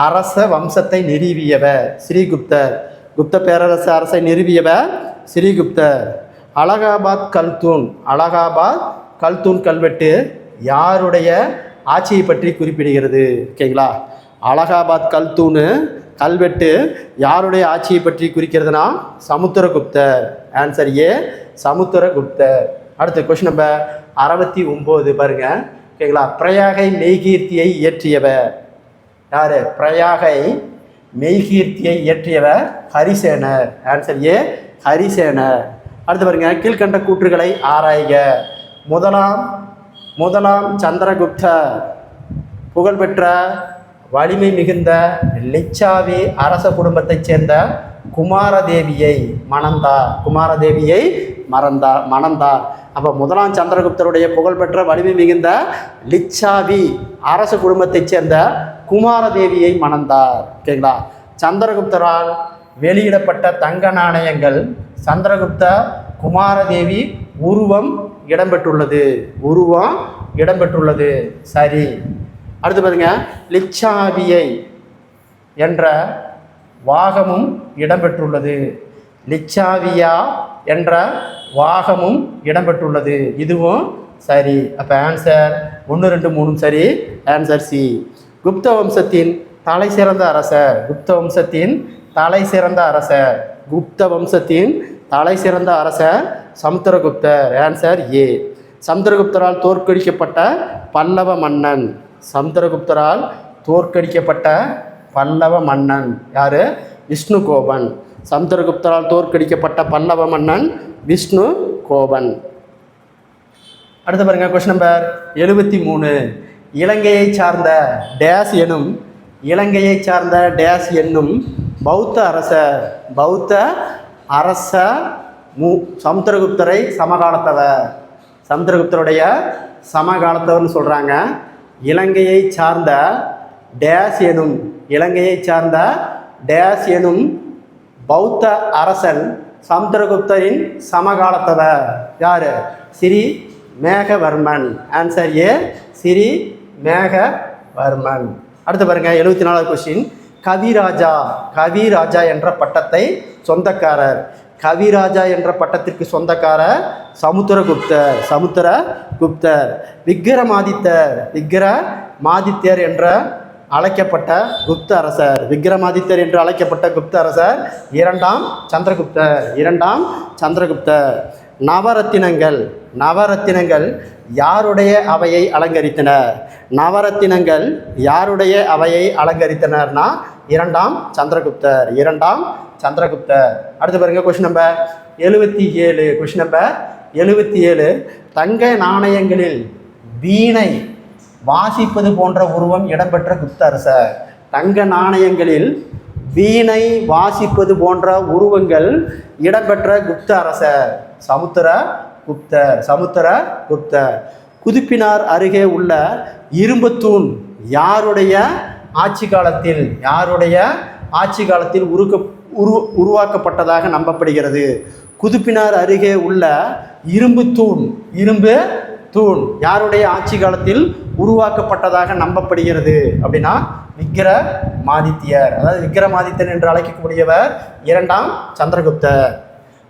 Speaker 1: அரச வம்சத்தை நிறுவியவர் ஸ்ரீகுப்தர். குப்த பேரரச அரசை நிறுவியவர் ஸ்ரீகுப்தர். அலகாபாத் கல்தூன், அலகாபாத் கல்தூன் கல்வெட்டு யாருடைய ஆட்சியை பற்றி குறிப்பிடுகிறது ஓகேங்களா. அலகாபாத் கல்தூணு கல்வெட்டு யாருடைய ஆட்சியை பற்றி குறிக்கிறதுனா சமுத்திரகுப்தர். Answer A சமுத்திரகுப்தர். அடுத்து கொஸ்டின் நம்பர் 69 பாருங்க ஓகேங்களா. பிரயாகை மெய்கீர்த்தியை இயற்றியவர் யாரு? பிரயாகை மெய்கீர்த்தியை இயற்றியவர் ஹரிசேனர். Answer A ஹரிசேனர். அடுத்து பாருங்க கீழ்கண்ட கூற்றுகளை ஆராய்க. முதலாம் சந்திரகுப்தர் புகழ்பெற்ற வலிமை மிகுந்த லிச்சாவி அரச குடும்பத்தைச் சேர்ந்த குமாரதேவியை மணந்தார். குமாரதேவியை மணந்தார். அப்போ முதலாம் சந்திரகுப்தருடைய புகழ்பெற்ற வலிமை மிகுந்த லிச்சாவி அரச குடும்பத்தைச் சேர்ந்த குமாரதேவியை மணந்தார் ஓகேங்களா. சந்திரகுப்தரால் வெளியிடப்பட்ட தங்க நாணயங்கள் சந்திரகுப்த குமாரதேவி உருவம் இடம்பெற்றுள்ளது. உருவம் இடம்பெற்றுள்ளது சரி. அடுத்து பாருங்க லிச்சாவியை என்ற வாகமும் இடம்பெற்றுள்ளது. லிச்சாவியா என்ற வாகமும் இடம்பெற்றுள்ளது, இதுவும் சரி. அப்போ ஆன்சர் 1 2 3 சரி. Answer C. குப்த வம்சத்தின் தலை சிறந்த அரசர், குப்த வம்சத்தின் தலை சிறந்த அரசர், குப்த வம்சத்தின் தலை சிறந்த அரசர் சமுத்திரகுப்தர். Answer A. சமுத்திரகுப்தரால் தோற்கடிக்கப்பட்ட பல்லவ மன்னன், சமுத்திரகுப்தரால் தோற்கடிக்கப்பட்ட பல்லவ மன்னன் யாரு? விஷ்ணுகோபன். சமுத்திரகுப்தரால் தோற்கடிக்கப்பட்ட பல்லவ மன்னன் விஷ்ணுகோபன். அடுத்து பாருங்க கொஸ்டின் நம்பர் 73. இலங்கையை சார்ந்த டேஸ் எனும், இலங்கையை சார்ந்த டேஸ் என்னும் பௌத்த அரசர், பௌத்த அரச சமுத்திரகுப்தரை சமகாலத்தவர், சமுத்திரகுப்தருடைய சமகாலத்தவர்னு சொல்கிறாங்க. இலங்கையை சார்ந்த டேஸ் எனும், இலங்கையை சார்ந்த டேஸ் எனும் பௌத்த அரசன் சமுத்திரகுப்தரின் சமகாலத்தவர் யார்? ஸ்ரீ மேகவர்மன். Answer A Sri Meghavarman. அடுத்து பாருங்க 74வது கொஸ்டின். கவிராஜா, கவிராஜா என்ற பட்டத்தை சொந்தக்காரர், கவிராஜா என்ற பட்டத்திற்கு சொந்தக்காரர் சமுத்திரகுப்தர், சமுத்திரகுப்தர். விக்கிரமாதித்தர், விக்கிரமாதித்யர் என்ற அழைக்கப்பட்ட குப்த அரசர், விக்கிரமாதித்தர் என்று அழைக்கப்பட்ட குப்த அரசர் 2ஆம் சந்திரகுப்தர், 2ஆம் சந்திரகுப்தர். நவரத்தினங்கள், நவரத்தினங்கள் யாருடைய அவையை அலங்கரித்தனர்? நவரத்தினங்கள் யாருடைய அவையை அலங்கரித்தனர்னா 2ஆம் சந்திரகுப்தர், 2ஆம் சந்திரகுப்தர். அடுத்து பாருங்க கொஸ்டின் நம்பர் 77. Question number 77. தங்க நாணயங்களில் வீணை வாசிப்பது போன்ற உருவம் இடம்பெற்ற குப்த அரசர். தங்க நாணயங்களில் வீணை வாசிப்பது போன்ற உருவங்கள் இடம்பெற்ற குப்த அரசர் சமுத்திரகுப்தர், சமுத்திரகுப்தர். குதுப்பினார் அருகே உள்ள இரும்புத்தூண் யாருடைய ஆட்சி காலத்தில், யாருடைய ஆட்சி காலத்தில் உருவாக்கப்பட்டதாக நம்பப்படுகிறது? குதுப்பினார் அருகே உள்ள இரும்பு தூண், இரும்பு தூண் யாருடைய ஆட்சி காலத்தில் உருவாக்கப்பட்டதாக நம்பப்படுகிறது அப்படின்னா விக்கிரமாதித்யர், அதாவது விக்கிரமாதித்தன் என்று அழைக்கக்கூடியவர் 2ஆம் சந்திரகுப்தர்.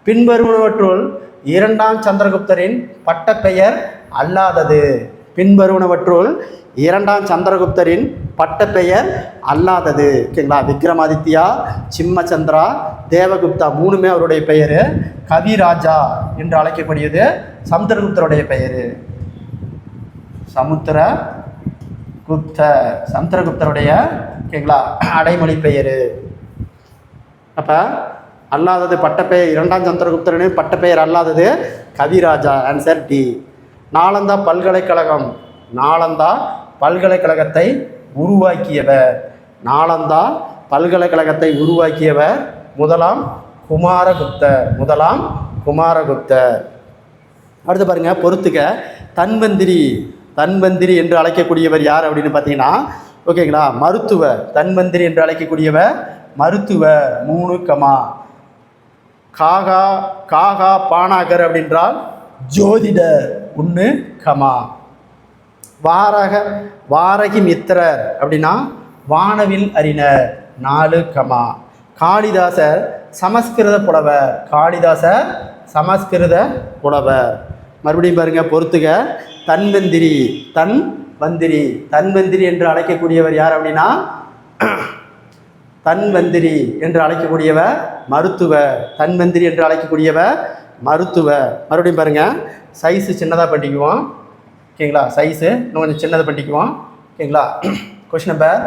Speaker 1: பின்வருவனவற்றுள் இரண்டாம் சந்திரகுப்தரின் பட்டப்பெயர் அல்லாதது. பின்வருவனவற்றுள் இரண்டாம் சந்திரகுப்தரின் பட்டப்பெயர் அல்லாதது. ஓகேங்களா? விக்ரமாதித்யா, சிம்மச்சந்திரா, தேவகுப்தா மூணுமே அவருடைய பெயர். கவிராஜா என்று அழைக்கக்கூடியது சமுத்திரகுப்தருடைய பெயர். சமுத்திரகுப்தருடைய ஓகேங்களா அடைமொழி பெயர். அப்போ அல்லாதது பட்டப்பெயர், இரண்டாம் சந்திரகுப்தரின் பட்டப்பெயர் அல்லாதது கவிராஜா. Answer D. நாலந்தா பல்கலைக்கழகம், நாலந்தா பல்கலைக்கழகத்தை உருவாக்கியவர். நாலந்தா பல்கலைக்கழகத்தை உருவாக்கியவர் முதலாம் குமாரகுப்தர். அடுத்து பாருங்க, பொறுத்துக்க. தன்வந்திரி என்று அழைக்கக்கூடியவர் யார் அப்படின்னு பார்த்தீங்கன்னா ஓகேங்களா மருத்துவர். தன்வந்திரி என்று அழைக்கக்கூடியவர் மருத்துவர். 3 கமா. காகா பானாகர் அப்படின்றால் ஜோதிடர். 1 கமா. வாரகி மித்திரர் அப்படின்னா வானவில் அறிஞர். 4 கமா. காளிதாசர் சமஸ்கிருத புலவர். மறுபடியும் பாருங்க, பொறுத்துக. தன்வந்திரி என்று அழைக்கக்கூடியவர் யார் அப்படின்னா தன்வந்திரி என்று அழைக்கக்கூடியவர் மருத்துவர். தன்வந்திரி என்று அழைக்கக்கூடியவர் மருத்துவர். மறுபடியும் பாருங்க, சைஸு சின்னதாக பண்ணிக்குவோம். ஓகேங்களா? சைஸு இன்னும் கொஞ்சம் சின்னதாக பண்ணிக்குவோம். ஓகேங்களா? Question number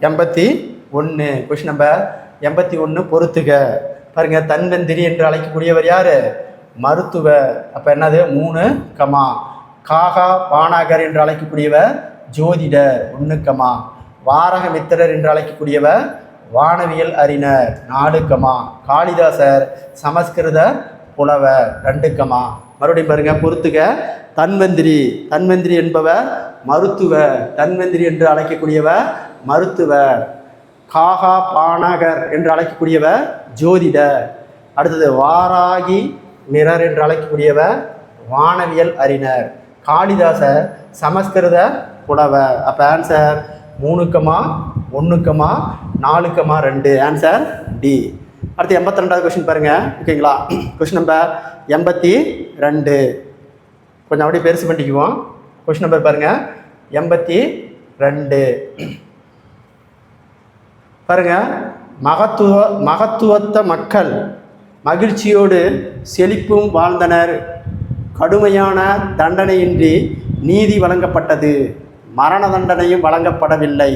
Speaker 1: 81. பொறுத்துக. பாருங்க, தன்வந்திரி என்று அழைக்கக்கூடியவர் யார்? மருத்துவர். அப்போ என்னது? 3 கமா. காகா பானாகர் என்று அழைக்கக்கூடியவர் ஜோதிடர். 1 கமா. வாரகமித்திரர் என்று அழைக்கக்கூடியவர் வானவியல் அறிஞர். 4 கமா. காளிதாசர் சமஸ்கிருத புலவர். 2 கமா. மறுபடியும் பாருங்க, பொறுத்துக. தன்வந்திரி என்பவர் மருத்துவர். தன்வந்திரி என்று அழைக்கக்கூடியவர் மருத்துவர். காகா பானாகர் என்று அழைக்கக்கூடியவர் ஜோதிடர். அடுத்தது வாராகி மிரர் என்று அழைக்கக்கூடியவர் வானவியல் அறிஞர். காளிதாசர் சமஸ்கிருத புலவர். அப்போ answer 3 comma 1 comma 4 comma 2. Answer D. அடுத்து 82வது கொஸ்டின் பாருங்க. ஓகேங்களா? Question number 82. கொஞ்சம் அப்படியே பெருசு பண்ணிக்குவோம். கொஸ்டின் நம்பர் பாருங்க 82. பாருங்க, மகத்துவத்த மக்கள் மகிழ்ச்சியோடு செழிப்பும் வாழ்ந்தனர். கடுமையான தண்டனையின்றி நீதி வழங்கப்பட்டது. மரண தண்டனையும் வழங்கப்படவில்லை.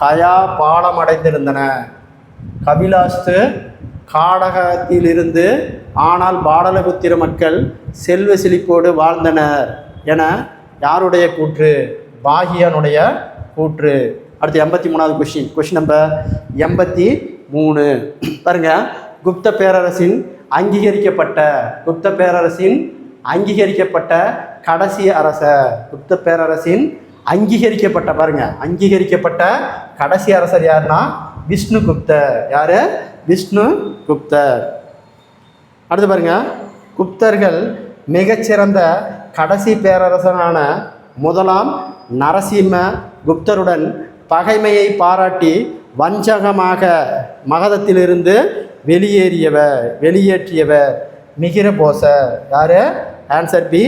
Speaker 1: கயா பாலமடைந்திருந்தன. கபிலாஸ்து காடகத்திலிருந்து ஆனால் பாடலபுத்திர மக்கள் செல்வ செழிப்போடு வாழ்ந்தனர் என யாருடைய கூற்று? பாகியானுடைய கூற்று. அடுத்து 83வது கொஸ்டின் நம்பர் 83. பாருங்க, குப்த பேரரசின் அங்கீகரிக்கப்பட்ட கடைசி அரசர். குப்த பேரரசின் அங்கீகரிக்கப்பட்ட கடைசி அரசர் யாருன்னா விஷ்ணுகுப்தர். யாரு? விஷ்ணுகுப்தர். அடுத்து பாருங்க, குப்தர்கள் மிகச்சிறந்த கடைசி பேரரசனான முதலாம் நரசிம்ம குப்தருடன் பகைமையை பாராட்டி வஞ்சகமாக மகதத்திலிருந்து வெளியேற்றியவர் மிகிரபோசர். யாரு? ஆன்சர் பி,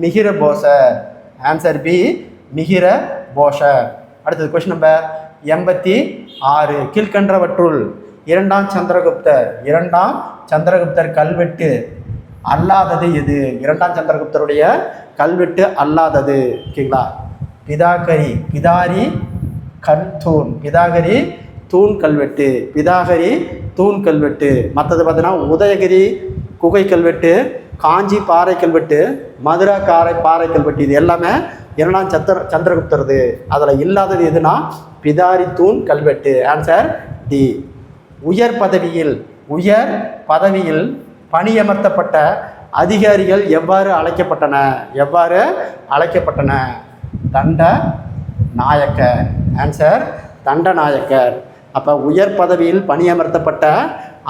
Speaker 1: மிகிரபோசர். ஆன்சர் பி, மிகிரபோசர். அடுத்தது கொஸ்டின் நம்பர் 86. கீழ்கண்டவற்றுள் இரண்டாம் சந்திரகுப்தர் கல்வெட்டு அல்லாதது எது? இரண்டாம் சந்திரகுப்தருடைய கல்வெட்டு அல்லாதது. ஓகேங்களா? பிதாரி தூண் கல்வெட்டு. மற்றது பார்த்தீங்கன்னா உதயகிரி குகை கல்வெட்டு, காஞ்சி பாறை கல்வெட்டு, மதுரை பாறை கல்வெட்டு. இது எல்லாமே இரண்டாம் சந்திரகுப்தரது. அதில் இல்லாதது எதுனா பிதாரி தூண் கல்வெட்டு. Answer D. உயர் பதவியில் பணியமர்த்தப்பட்ட அதிகாரிகள் எவ்வாறு அழைக்கப்பட்டன? தண்டநாயக்கர். ஆன்சர் தண்டநாயக்கர். அப்போ உயர் பதவியில் பணியமர்த்தப்பட்ட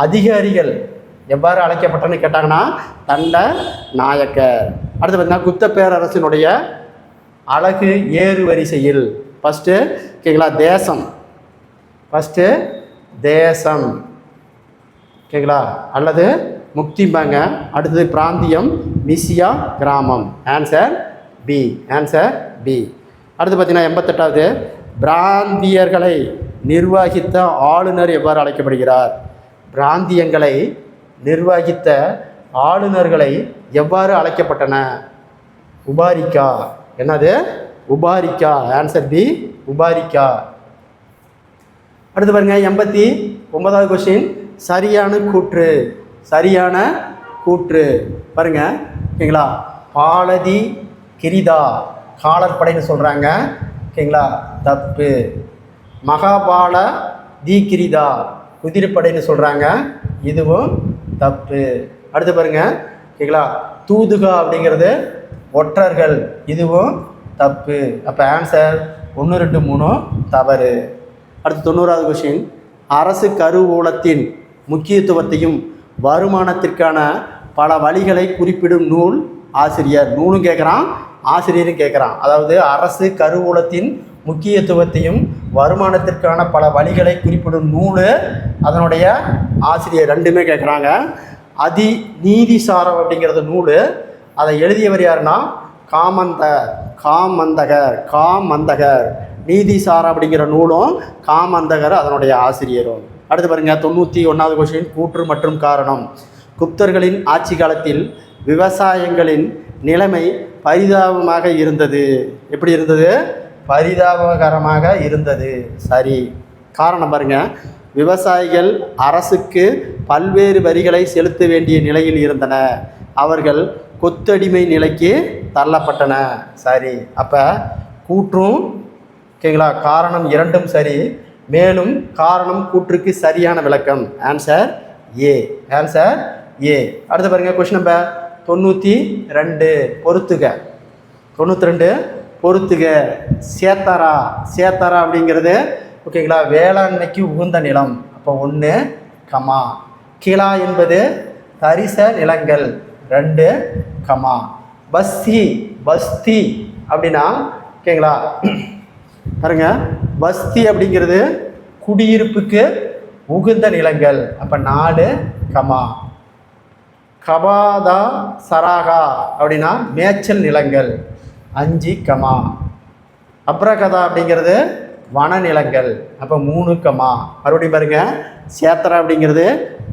Speaker 1: அதிகாரிகள் எவ்வாறு அழைக்கப்பட்டன்னு கேட்டாங்கன்னா தண்டநாயக்கர். அடுத்து பார்த்தீங்கன்னா குப்த பேரரசினுடைய அழகு ஏறு வரிசையில் ஃபஸ்ட்டு ஓகேங்களா தேசம் ஓகேங்களா அல்லது முக்திம்பாங்க. அடுத்தது பிராந்தியம், மிசியா, கிராமம். Answer B. Answer B. அடுத்து பார்த்தீங்கன்னா 88வது, பிராந்தியர்களை நிர்வகித்த ஆளுநர் எவ்வாறு அழைக்கப்படுகிறார்? பிராந்தியங்களை நிர்வகித்த ஆளுநர்களை எவ்வாறு அழைக்கப்பட்டன? உபாரிக்கா. என்னது? உபாரிக்கா. ஆன்சர் பி, உபாரிக்கா. அடுத்து பாருங்க 89வது கொஸ்டின், சரியான கூற்று. சரியான கூற்று பாருங்க, ஓகேங்களா? பாலதி கிரிதா காலற்படைன்னு சொல்கிறாங்க, ஓகேங்களா? தப்பு. மகாபால தீகிரிதா குதிரைப்படைன்னு சொல்கிறாங்க, இதுவும் தப்பு. அடுத்து பாருங்க, ஓகேங்களா? தூதுகா அப்படிங்கிறது ஒற்றர்கள், இதுவும் தப்பு. அப்போ ஆன்சர் 1, 2, 3 தவறு. அடுத்து 90வது கொஸ்டின், அரசு கருவூலத்தின் முக்கியத்துவத்தையும் வருமானத்திற்கான பல வழிகளை குறிப்பிடும் நூல் ஆசிரியர். நூலும் கேட்குறான், ஆசிரியரும் கேட்குறான். அதாவது அரசு கருவூலத்தின் முக்கியத்துவத்தையும் வருமானத்திற்கான பல வழிகளை குறிப்பிடும் நூல், அதனுடைய ஆசிரியர், ரெண்டுமே கேட்குறாங்க. அதி நீதிசாரம் அப்படிங்கிறது நூல், அதை எழுதியவர் யாருன்னா காமந்தகர். நீதிசாரம் அப்படிங்கிற நூலும் காமந்தகர் அதனுடைய ஆசிரியரும். அடுத்து பாருங்க 91வது கொஸ்டின், கூற்று மற்றும் காரணம். குப்தர்களின் ஆட்சி காலத்தில் விவசாயங்களின் நிலைமை பரிதாபமாக இருந்தது. எப்படி இருந்தது? பரிதாபகரமாக இருந்தது. சரி. காரணம் பாருங்க, விவசாயிகள் அரசுக்கு பல்வேறு வரிகளை செலுத்த வேண்டிய நிலையில் இருந்தன. அவர்கள் கொத்தடிமை நிலைக்கு தள்ளப்பட்டன. சரி. அப்போ கூற்றும், ஓகேங்களா, காரணம் இரண்டும் சரி. மேலும் காரணம் கூற்றுக்கு சரியான விளக்கம். Answer A. Answer A. அடுத்து பாருங்க கொஸ்டின் நம்பர் 92, பொறுத்துக. 92 பொறுத்துக. சேத்தாரா அப்படிங்கிறது, ஓகேங்களா, வேளாண்மைக்கு உகந்த நிலம். அப்போ 1, கிலா என்பது தரிச நிலங்கள். 2, பஸ்தி அப்படின்னா, ஓகேங்களா, பாருங்க, பஸ்தி அப்படிங்கிறது குடியிருப்புக்கு உகுந்த நிலங்கள். அப்போ 4, கபாதா சராகா அப்படின்னா மேய்ச்சல் நிலங்கள். 5, அப்ரகதா அப்படிங்கிறது வன நிலங்கள். அப்போ 3, மறுபடியும் பாருங்க, சேத்திரா அப்படிங்கிறது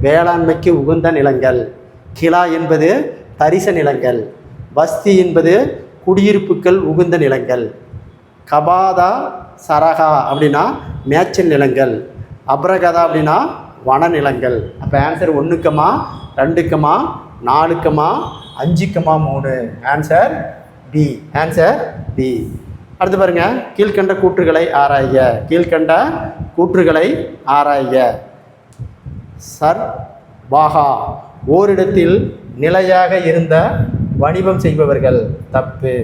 Speaker 1: வேளாண்மைக்கு உகந்த நிலங்கள். கிலா என்பது தரிச நிலங்கள். பஸ்தி என்பது குடியிருப்புகள் உகுந்த நிலங்கள். கபாதா சரகா அப்படின்னா மேய்ச்சல் நிலங்கள். அப்ரகதா அப்படின்னா வன நிலங்கள். அப்போ answer 1, 2, 4, 5, 3. Answer B. Answer B. அடுத்து பாருங்க, கீழ்கண்ட கூற்றுகளை ஆராய்க. சர்வாகா ஓரிடத்தில் நிலையாக இருந்த வணிகம் செய்பவர்கள். தப்பு.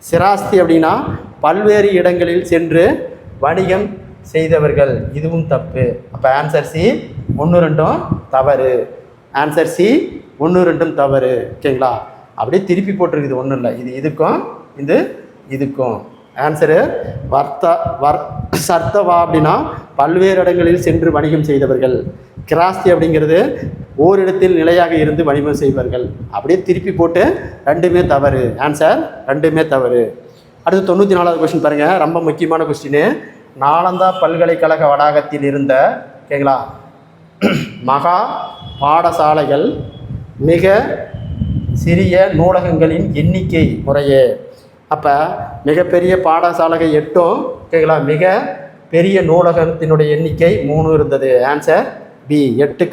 Speaker 1: சிராஸ்தி அப்படின்னா பல்வேறு இடங்களில் சென்று வணிகம் செய்தவர்கள். இதுவும் தப்பு. அப்போ ஆன்சர் சி 1, 2 தவறு. ஆன்சர் சி 1, 2 தவறு. ஓகேங்களா? அப்படியே திருப்பி போட்டிருக்குது, ஒன்றும் இல்லை. இது இதுக்கும் ஆன்சரு சர்த்தவா அப்படின்னா பல்வேறு இடங்களில் சென்று வணிகம் செய்தவர்கள். கிராஸ்தி அப்படிங்கிறது ஓரிடத்தில் நிலையாக இருந்து வணிகம் செய்வார்கள். அப்படியே திருப்பி போட்டு ரெண்டுமே தவறு. ஆன்சர் ரெண்டுமே தவறு. அடுத்து 94வது கொஸ்டின் பாருங்கள், ரொம்ப முக்கியமான கொஸ்டின். நாலந்தா பல்கலைக்கழக வளாகத்தில் இருந்த, ஓகேங்களா, மகா பாடசாலைகள் மிக சிறிய நூலகங்களின் எண்ணிக்கை முறையே. அப்போ மிகப்பெரிய பாடசாலைகள் 8, ஓகேங்களா, மிக பெரிய நூலகத்தினுடைய எண்ணிக்கை 3 இருந்தது. Answer B 8,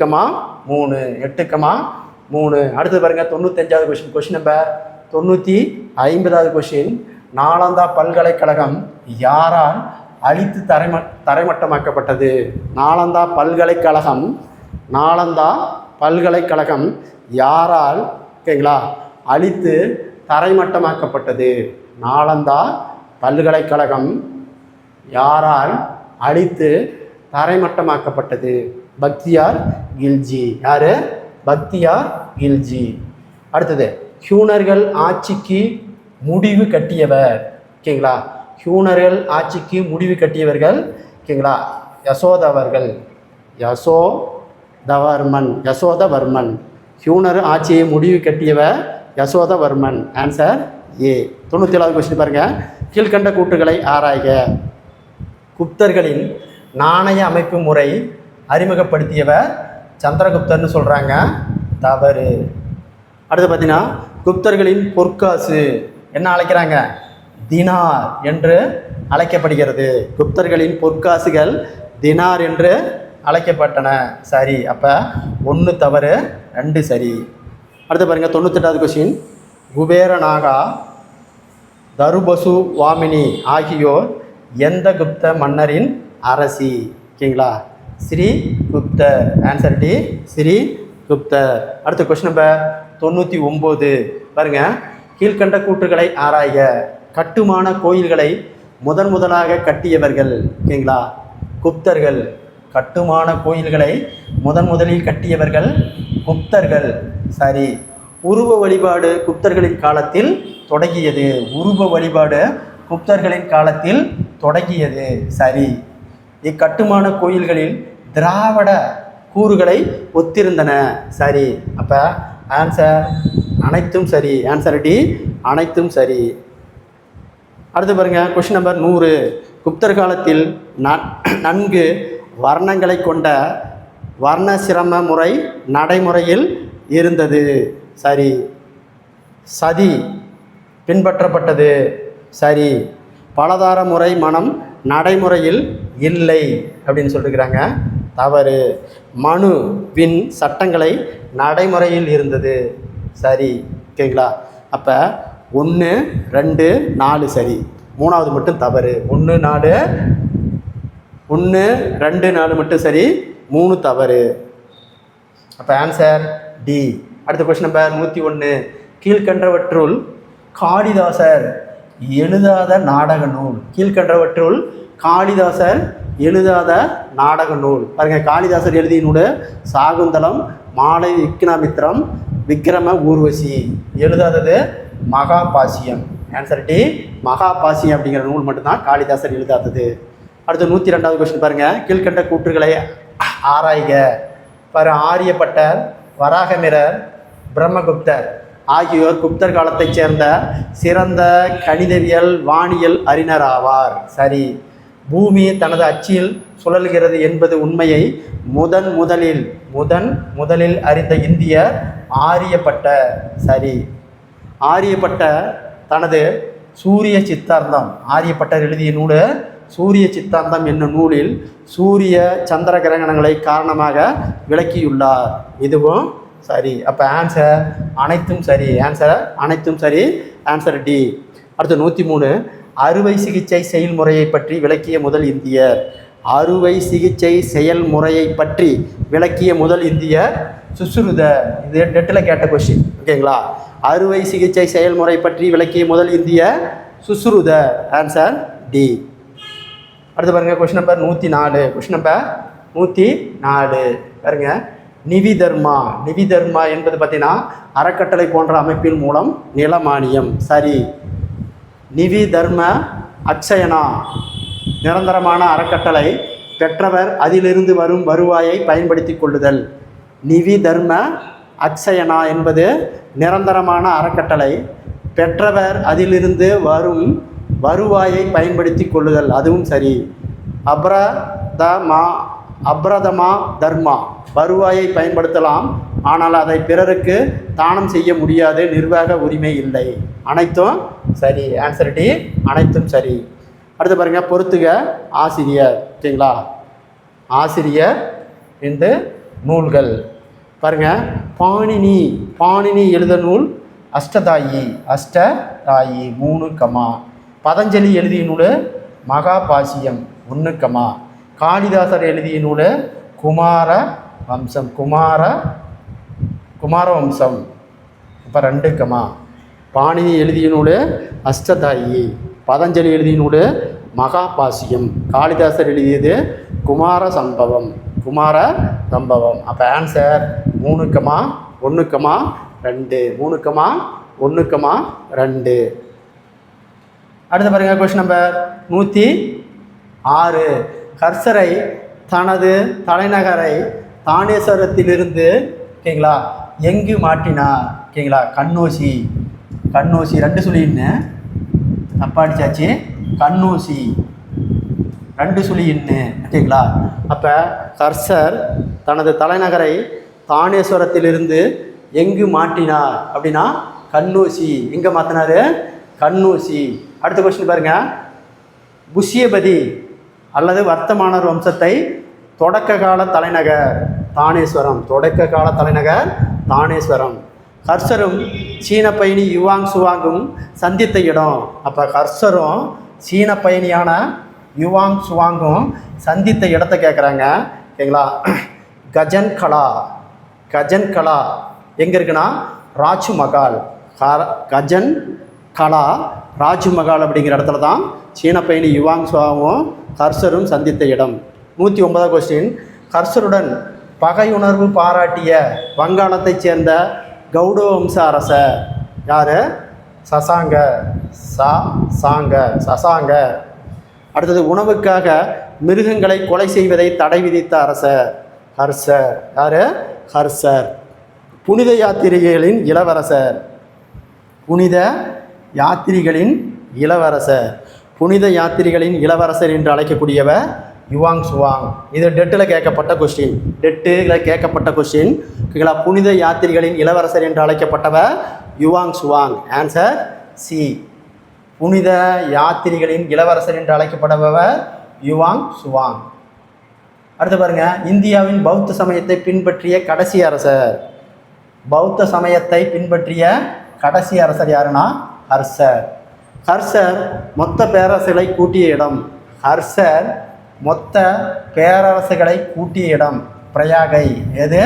Speaker 1: 3. 8, 3. அடுத்து பாருங்கள் 95வது கொஸ்டின் நம்பர் 950வது கொஸ்டின். நாலந்தா பல்கலைக்கழகம் யாரால் அழித்து தரைமட்டமாக்கப்பட்டது? நாலந்தா பல்கலைக்கழகம் யாரால், ஓகேங்களா, அழித்து தரைமட்டமாக்கப்பட்டது? நாலந்தா பல்கலைக்கழகம் யாரால் அழித்து தரைமட்டமாக்கப்பட்டது? பக்தியார் கில்ஜி. யார்? பக்தியார் கில்ஜி. அடுத்தது, ஹியூனர்கள் ஆட்சிக்கு முடிவு கட்டியவர். ஓகேங்களா, ஹியூனர்கள் ஆட்சிக்கு முடிவு கட்டியவர்கள், ஓகேங்களா, யசோதவர்மன். ஹியூனர் ஆட்சியை முடிவு கட்டியவர் யசோதவர்மன். Answer A. 97வது கொஸ்டின் பாருங்கள். கீழ்கண்ட கூற்றுகளை ஆராய்க. குப்தர்களின் நாணய அமைப்பு முறை அறிமுகப்படுத்தியவர் சந்திரகுப்தர்னு சொல்கிறாங்க. தவறு. அடுத்து பார்த்தீங்கன்னா குப்தர்களின் பொற்காசு என்ன அழைக்கிறாங்க? தினார் என்று அழைக்கப்படுகிறது. குப்தர்களின் பொற்காசுகள் தினார் என்று அழைக்கப்பட்டன. சரி. அப்போ 1 தவறு 2 சரி. அடுத்து பாருங்கள். 98வது கொஸ்டின். குபேரநாகா, தருபசு வாமினி ஆகியோர் எந்த குப்த மன்னரின் அரசி? ஓகேங்களா? ஸ்ரீ குப்தர். ஆன்சர் டி, ஸ்ரீ குப்தர். அடுத்த கொஸ்டின் நம்பர் 99 பாருங்கள். கீழ்கண்ட கூற்றுகளை ஆராய்க. கட்டுமான கோயில்களை முதலாக கட்டியவர்கள். ஓகேங்களா? குப்தர்கள். கட்டுமான கோயில்களை முதலில் கட்டியவர்கள் குப்தர்கள். சரி. உருவ வழிபாடு குப்தர்களின் காலத்தில் தொடங்கியது. உருவ வழிபாடு குப்தர்களின் காலத்தில் தொடங்கியது. சரி. இக்கட்டுமான கோயில்களில் திராவிட கூறுகளை ஒத்திருந்தன. சரி. அப்போ ஆன்சர் அனைத்தும் சரி. ஆன்சர் டி, அனைத்தும் சரி. அடுத்து பாருங்கள். Question number 100. குப்தர் காலத்தில் நன்கு வர்ணங்களை கொண்ட வர்ணசிரம முறை நடைமுறையில் இருந்தது. சரி. சதி பின்பற்றப்பட்டது. சரி. பலதார முறை மனம் நடைமுறையில் இல்லை அப்படின்னு சொல்லியிருக்கிறாங்க. தவறு. மனுவின் சட்டங்களை நடைமுறையில் இருந்தது. சரி. ஓகேங்களா? அப்போ 1, 2, 4 சரி. 3வது மட்டும் தவறு. 1, 2, 4 மட்டும் சரி. 3 தவறு. அப்போ ஆன்சர் டி. அடுத்த கொஸ்டின் நம்பர் 101. கீழ்கண்டவற்றுள் காளிதாசர் எழுதாத நாடக நூல். கீழ்கண்டவற்றுள் காளிதாசர் எழுதாத நாடக நூல். பாருங்கள். காளிதாசர் எழுதிய நூல் சாகுந்தலம், மாலை விக்னாமித்திரம், விக்ரம ஊர்வசி. எழுதாதது மகாபாசியம். ஆன்சர் டி, மகாபாசியம் அப்படிங்கிற நூல் மட்டும்தான் காளிதாசர் எழுதாதது. அடுத்து 102வது கொஸ்டின் பாருங்கள். கீழ்கண்ட கூற்றுகளை ஆராய்க. ஆரியப்பட்டர், வராகமிரர், பிரம்மகுப்தர் ஆகியோர் குப்தர் காலத்தைச் சேர்ந்த சிறந்த கணிதவியல் வானியல் அறிஞர் ஆவார். சரி. பூமி தனது அச்சில் சுழல்கிறது என்பது உண்மையை முதலில் அறிந்த இந்திய ஆரியப்பட்டர். சரி. ஆரியப்பட்டர் தனது சூரிய சித்தாந்தம், ஆரியப்பட்டர் எழுதிய நூல் சூரிய சித்தாந்தம் என்னும் நூலில் சூரிய சந்திர கிரகணங்களை காரணமாக விளக்கியுள்ளார். இதுவும் சரி. அப்போ ஆன்சர் அனைத்தும் சரி. ஆன்சர் அனைத்தும் சரி. Answer D. அடுத்து 103. அறுவை சிகிச்சை செயல்முறையை பற்றி விளக்கிய முதல் இந்தியர். அறுவை சிகிச்சை செயல்முறையை பற்றி விளக்கிய முதல் இந்தியர் சுஷ்ருதர். இது டெட்டில் கேட்ட கொஸ்டின். ஓகேங்களா? அறுவை சிகிச்சை செயல்முறை பற்றி விளக்கிய முதல் இந்தியர் சுஷ்ருதர். Answer D. அடுத்து பாருங்கள். Question number 104. கொஸ்டின் நம்பர் 104 பாருங்கள். நிவிதர்மா என்பது பார்த்தீங்கன்னா அறக்கட்டளை போன்ற அமைப்பின் மூலம் நிலமானியம். சரி. நிவிதர்ம அக்ஷயனா நிரந்தரமான அறக்கட்டளை பெற்றவர் அதிலிருந்து வரும் வருவாயை பயன்படுத்தி கொள்ளுதல். நிவிதர்ம அக்ஷயனா என்பது நிரந்தரமான அறக்கட்டளை பெற்றவர் அதிலிருந்து வரும் வருவாயை பயன்படுத்தி கொள்ளுதல். அதுவும் சரி. அப்ரதமா தர்மா வருவாயை பயன்படுத்தலாம், ஆனால் அதை பிறருக்கு தானம் செய்ய முடியாது, நிர்வாக உரிமை இல்லை. அனைத்தும் சரி. ஆன்சர் டி, அனைத்தும் சரி. அடுத்து பாருங்கள். பொறுத்துக ஆசிரியர். ஓகேங்களா? ஆசிரியர் இந்த நூல்கள் பாருங்கள். பாணினி எழுத நூல் அஷ்டதாயி 3, பதஞ்சலி எழுதிய நூல் மகாபாசியம் 1, காளிதாசர் எழுதிய நூல் குமார வம்சம் இப்போ 2, பாணினி எழுதிய நூல் அஷ்டதாயி, பதஞ்சலி எழுதிய நூல் மகாபாசியம், காளிதாசர் எழுதியது குமார சம்பவம். அப்போ ஆன்சர் 3, 1, 2. அடுத்து பாருங்கள். Question number 106. ஹர்ஷரை தனது தலைநகரை தானேஸ்வரத்திலிருந்து ஓகேங்களா. எங்கு மாட்டினார் ஓகேங்களா. கண்ணோசி. கண்ணோசி 2 சொல்லின்னு தப்பா அடிச்சாச்சு. கண்ணோசி 2 சொல்லின்னு ஓகேங்களா. அப்போ கர்சர் தனது தலைநகரை தானேஸ்வரத்திலிருந்து எங்கு மாட்டினார் அப்படின்னா கண்ணோசி. எங்கே மாற்றினார்? கண்ணோசி. அடுத்த கொஸ்டின் பாருங்கள். புஷ்யபதி அல்லது வர்த்தமானர் வம்சத்தை தொடக்க கால தலைநகர் தானேஸ்வரம். தொடக்க கால தலைநகர் தானேஸ்வரம். கர்சரும் சீன பயணி யுவாங் சுவாங்கும் சந்தித்த இடம். அப்போ கர்சரும் சீன பயணியான யுவாங் சுவாங்கும் சந்தித்த இடத்தை கேட்குறாங்க ஓகேங்களா. கஜன் கலா. கஜன் கலா எங்கே இருக்குன்னா ராஜ்மஹால். கஜன் கலா ராஜ்மஹால் அப்படிங்கிற இடத்துல தான் சீன பயணி யுவாங் சுவாங்கும் கர்சரும் சந்தித்த இடம். 109வது கொஸ்டின். கர்சருடன் பகையுணர்வு பாராட்டிய வங்காளத்தைச் சேர்ந்த கௌட வம்ச அரசர் யார்? சசாங்க. சசாங்க. அடுத்தது உணவுக்காக மிருகங்களை கொலை செய்வதை தடை விதித்த அரசர் ஹர்ஷர். யார்? ஹர்ஷர். புனித யாத்திரிகளின் இளவரசர். புனித யாத்திரிகளின் இளவரசர். புனித யாத்திரிகளின் இளவரசர் என்று அழைக்கக்கூடியவர் யுவாங் சுவாங். இது டெட்டில் கேட்கப்பட்ட கொஸ்டின். டெட்டில் கேட்கப்பட்ட கொஸ்டின் ஓகேங்களா. புனித யாத்திரிகளின் இளவரசர் என்று அழைக்கப்பட்டவர் யுவாங் சுவாங். Answer C. புனித யாத்திரிகளின் இளவரசர் என்று அழைக்கப்படுபவர் யுவாங் சுவாங். அடுத்து பாருங்க. இந்தியாவின் பௌத்த சமயத்தை பின்பற்றிய கடைசி அரசர். பௌத்த சமயத்தை பின்பற்றிய கடைசி அரசர் யாருன்னா ஹர்ஷர். ஹர்ஷர் மொத்த பேரரசுகளை கூட்டிய இடம். ஹர்ஷர் மொத்த பேரரசுகளை கூட்டிய இடம் பிரயாகை. எது?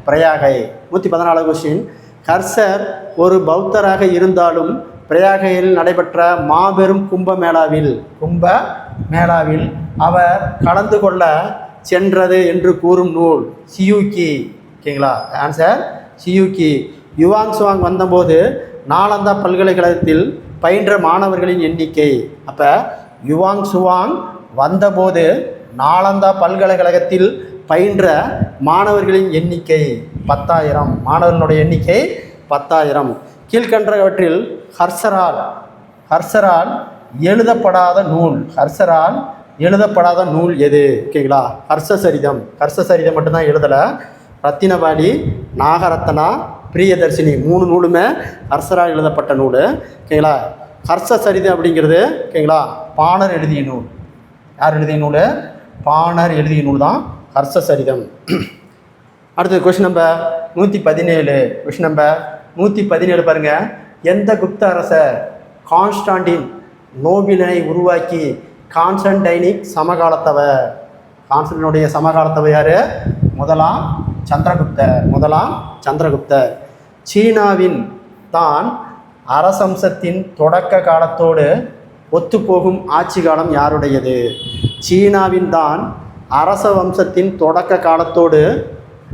Speaker 1: பிரயாகை. 114 கொஸ்டின். ஹர்ஷர் ஒரு பௌத்தராக இருந்தாலும் பிரயாகையில் நடைபெற்ற மாபெரும் கும்பமேளாவில் அவர் கலந்து கொள்ள சென்றது என்று கூறும் நூல் சியூக்கி. ஓகேங்களா. ஆன்சர் சியூக்கி. யுவாங் சுவாங் வந்தபோது நாலந்தா பல்கலைக்கழகத்தில் பயின்ற மாணவர்களின் எண்ணிக்கை. அப்போ யுவாங் சுவாங் வந்தபோது நாலந்தா பல்கலைக்கழகத்தில் பயின்ற மாணவர்களின் எண்ணிக்கை 10,000. மாணவர்களுடைய எண்ணிக்கை 10,000. கீழ்கண்டவற்றில் ஹர்ஷரால் எழுதப்படாத நூல் எது? ஓகேங்களா. ஹர்ஷசரிதம். ஹர்ஷசரிதம் மட்டும்தான் எழுதலை. ரத்தினவாடி, நாகரத்னா, பிரியதர்ஷினி 3 நூலுமே ஹர்ஷரால் எழுதப்பட்ட நூல் ஓகேங்களா. ஹர்ஷசரிதம் அப்படிங்கிறது ஓகேங்களா பாணர் எழுதிய நூல். யார் எழுதிய நூல்? பாணர் எழுதிய நூல் தான் ஹர்ஷசரிதம். அடுத்தது கொஸ்டின் நம்பர் 117. கொஸ்டின் நம்பர் 117 பாருங்கள். எந்த குப்த அரசர் கான்ஸ்டாண்டின் நோபிளனை உருவாக்கி கான்ஸ்டன்டைனிக் சமகாலத்தவர்? கான்ஸ்டன்டினுடைய சமகாலத்தவர் யார்? முதலாம் சந்திரகுப்தர். சீனாவின் தான் அரசம்சத்தின் தொடக்க காலத்தோடு ஒத்துப்போகும் ஆட்சி காலம் யாருடையது? சீனாவின் தான் அரச வம்சத்தின் தொடக்க காலத்தோடு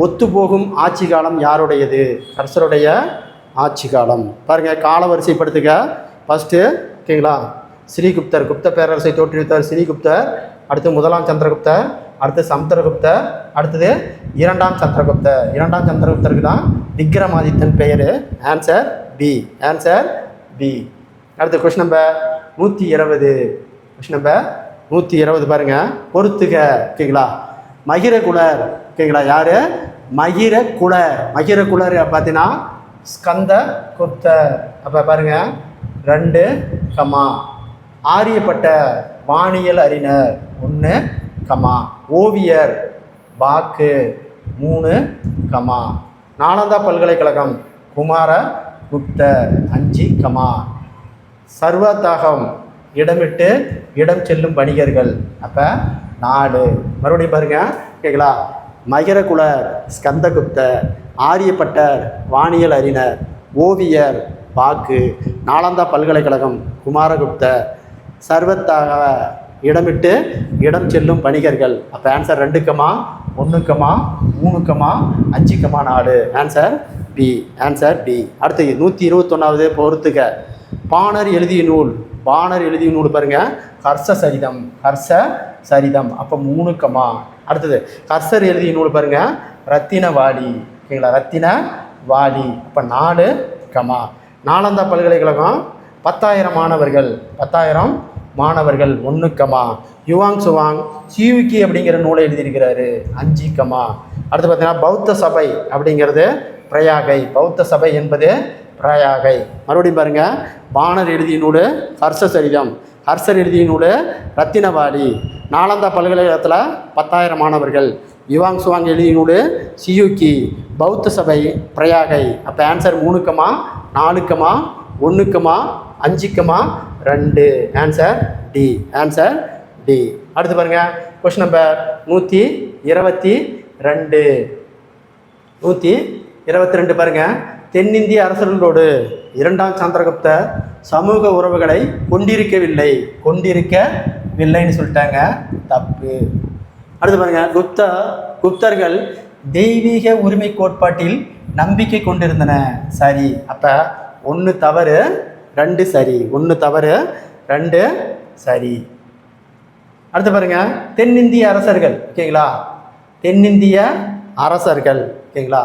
Speaker 1: ஒத்துப்போகும் ஆட்சி காலம் யாருடையது? ஹர்ஷருடைய ஆட்சி காலம். பாருங்கள், கால வரிசைப்படுத்துக. ஃபஸ்ட்டு ஓகேங்களா ஸ்ரீகுப்தர். குப்த பேரரசை தோற்றுவித்தவர் ஸ்ரீகுப்தர். அடுத்து முதலாம் சந்திரகுப்தர். அடுத்து சமுத்திரகுப்தர். அடுத்தது இரண்டாம் சந்திரகுப்தர். இரண்டாம் சந்திரகுப்தருக்கு தான் விக்ரமாதித்தன் பெயர். Answer B. அடுத்து கொஸ்டின் நம்பர் 120. கொஸ்டின் நம்பர் 120 பாருங்கள். பொறுத்துக ஓகேங்களா. மகிரகுலர் ஓகேங்களா. யார்? மகிரகுலர் பார்த்தீங்கன்னா ஸ்கந்த குப்தர். அப்போ பாருங்கள் 2, ஆரியப்பட்ட வானியல் அறிஞர் 1, ஓவியர் பாக்கு 3, நாலந்தா பல்கலைக்கழகம் குமாரகுப்தர் 5, சர்வதாகம் இடமிட்டு இடம் செல்லும் வணிகர்கள். அப்போ 4. மறுபடியும் பாருங்கள் ஓகேங்களா. மகிரகுலர் ஸ்கந்தகுப்தர், ஆரியப்பட்டர் வானியல் அறிஞர், ஓவியர் பாக்கு, நாலந்தா பல்கலைக்கழகம் குமாரகுப்தர், சர்வத்தாக இடமிட்டு இடம் செல்லும் வணிகர்கள். அப்போ ஆன்சர் 2, 1, 3, 5, 4. Answer B. அடுத்து 121வது பொறுத்துக. பாணர் எழுதிய நூல் பாருங்கள். ஹர்ஷசரிதம். அப்போ 3, அடுத்தது ஹர்ஷர் எழுதிய நூல் பாருங்கள். ரத்தினவாடி ஓகேங்களா, ரத்தின வாடி. அப்போ 4, நாலந்தா பல்கலைக்கழகம் 10,000 மாணவர்கள், 10,000 மாணவர்கள் 1, யுவாங் சுவாங் சியூக்கி அப்படிங்கிற நூலை எழுதியிருக்கிறாரு 5, அடுத்து பார்த்தீங்கன்னா பௌத்த சபை அப்படிங்கிறது பிரயாகை, பௌத்த சபை என்பது பிரயாகை. மறுபடியும் பாருங்கள், பாணர் எழுதிய நூல் ஹர்ஷசரிதம், ஹர்ஷர் எழுதிய நூல் ரத்தினவாடி. நாலந்தா பல்கலைக்கழகத்தில் 10,000 மாணவர்கள், யுவாங் சுவாங் எழுதிய நூல் சியூக்கி, பௌத்த சபை பிரயாகை. அப்போ answer 3, 4, 1, 5, 2. Answer D, answer D. அடுத்து பாருங்கள், கொஸ்டின் நம்பர் 122. 122 பாருங்கள், தென்னிந்திய அரசர்களோடு 2ஆம் சந்திரகுப்தர் சமூக உறவுகளை கொண்டிருக்கவில்லைன்னு சொல்லிட்டாங்க, தப்பு. அடுத்து பாருங்கள், குப்தர்கள் தெய்வீக உரிமை கோட்பாட்டில் நம்பிக்கை கொண்டிருந்தன, சரி. அப்போ 1 தவறு 2 சரி, 1 தவறு 2 சரி. அடுத்து பாருங்கள், தென்னிந்திய அரசர்கள், ஓகேங்களா, தென்னிந்திய அரசர்கள், ஓகேங்களா.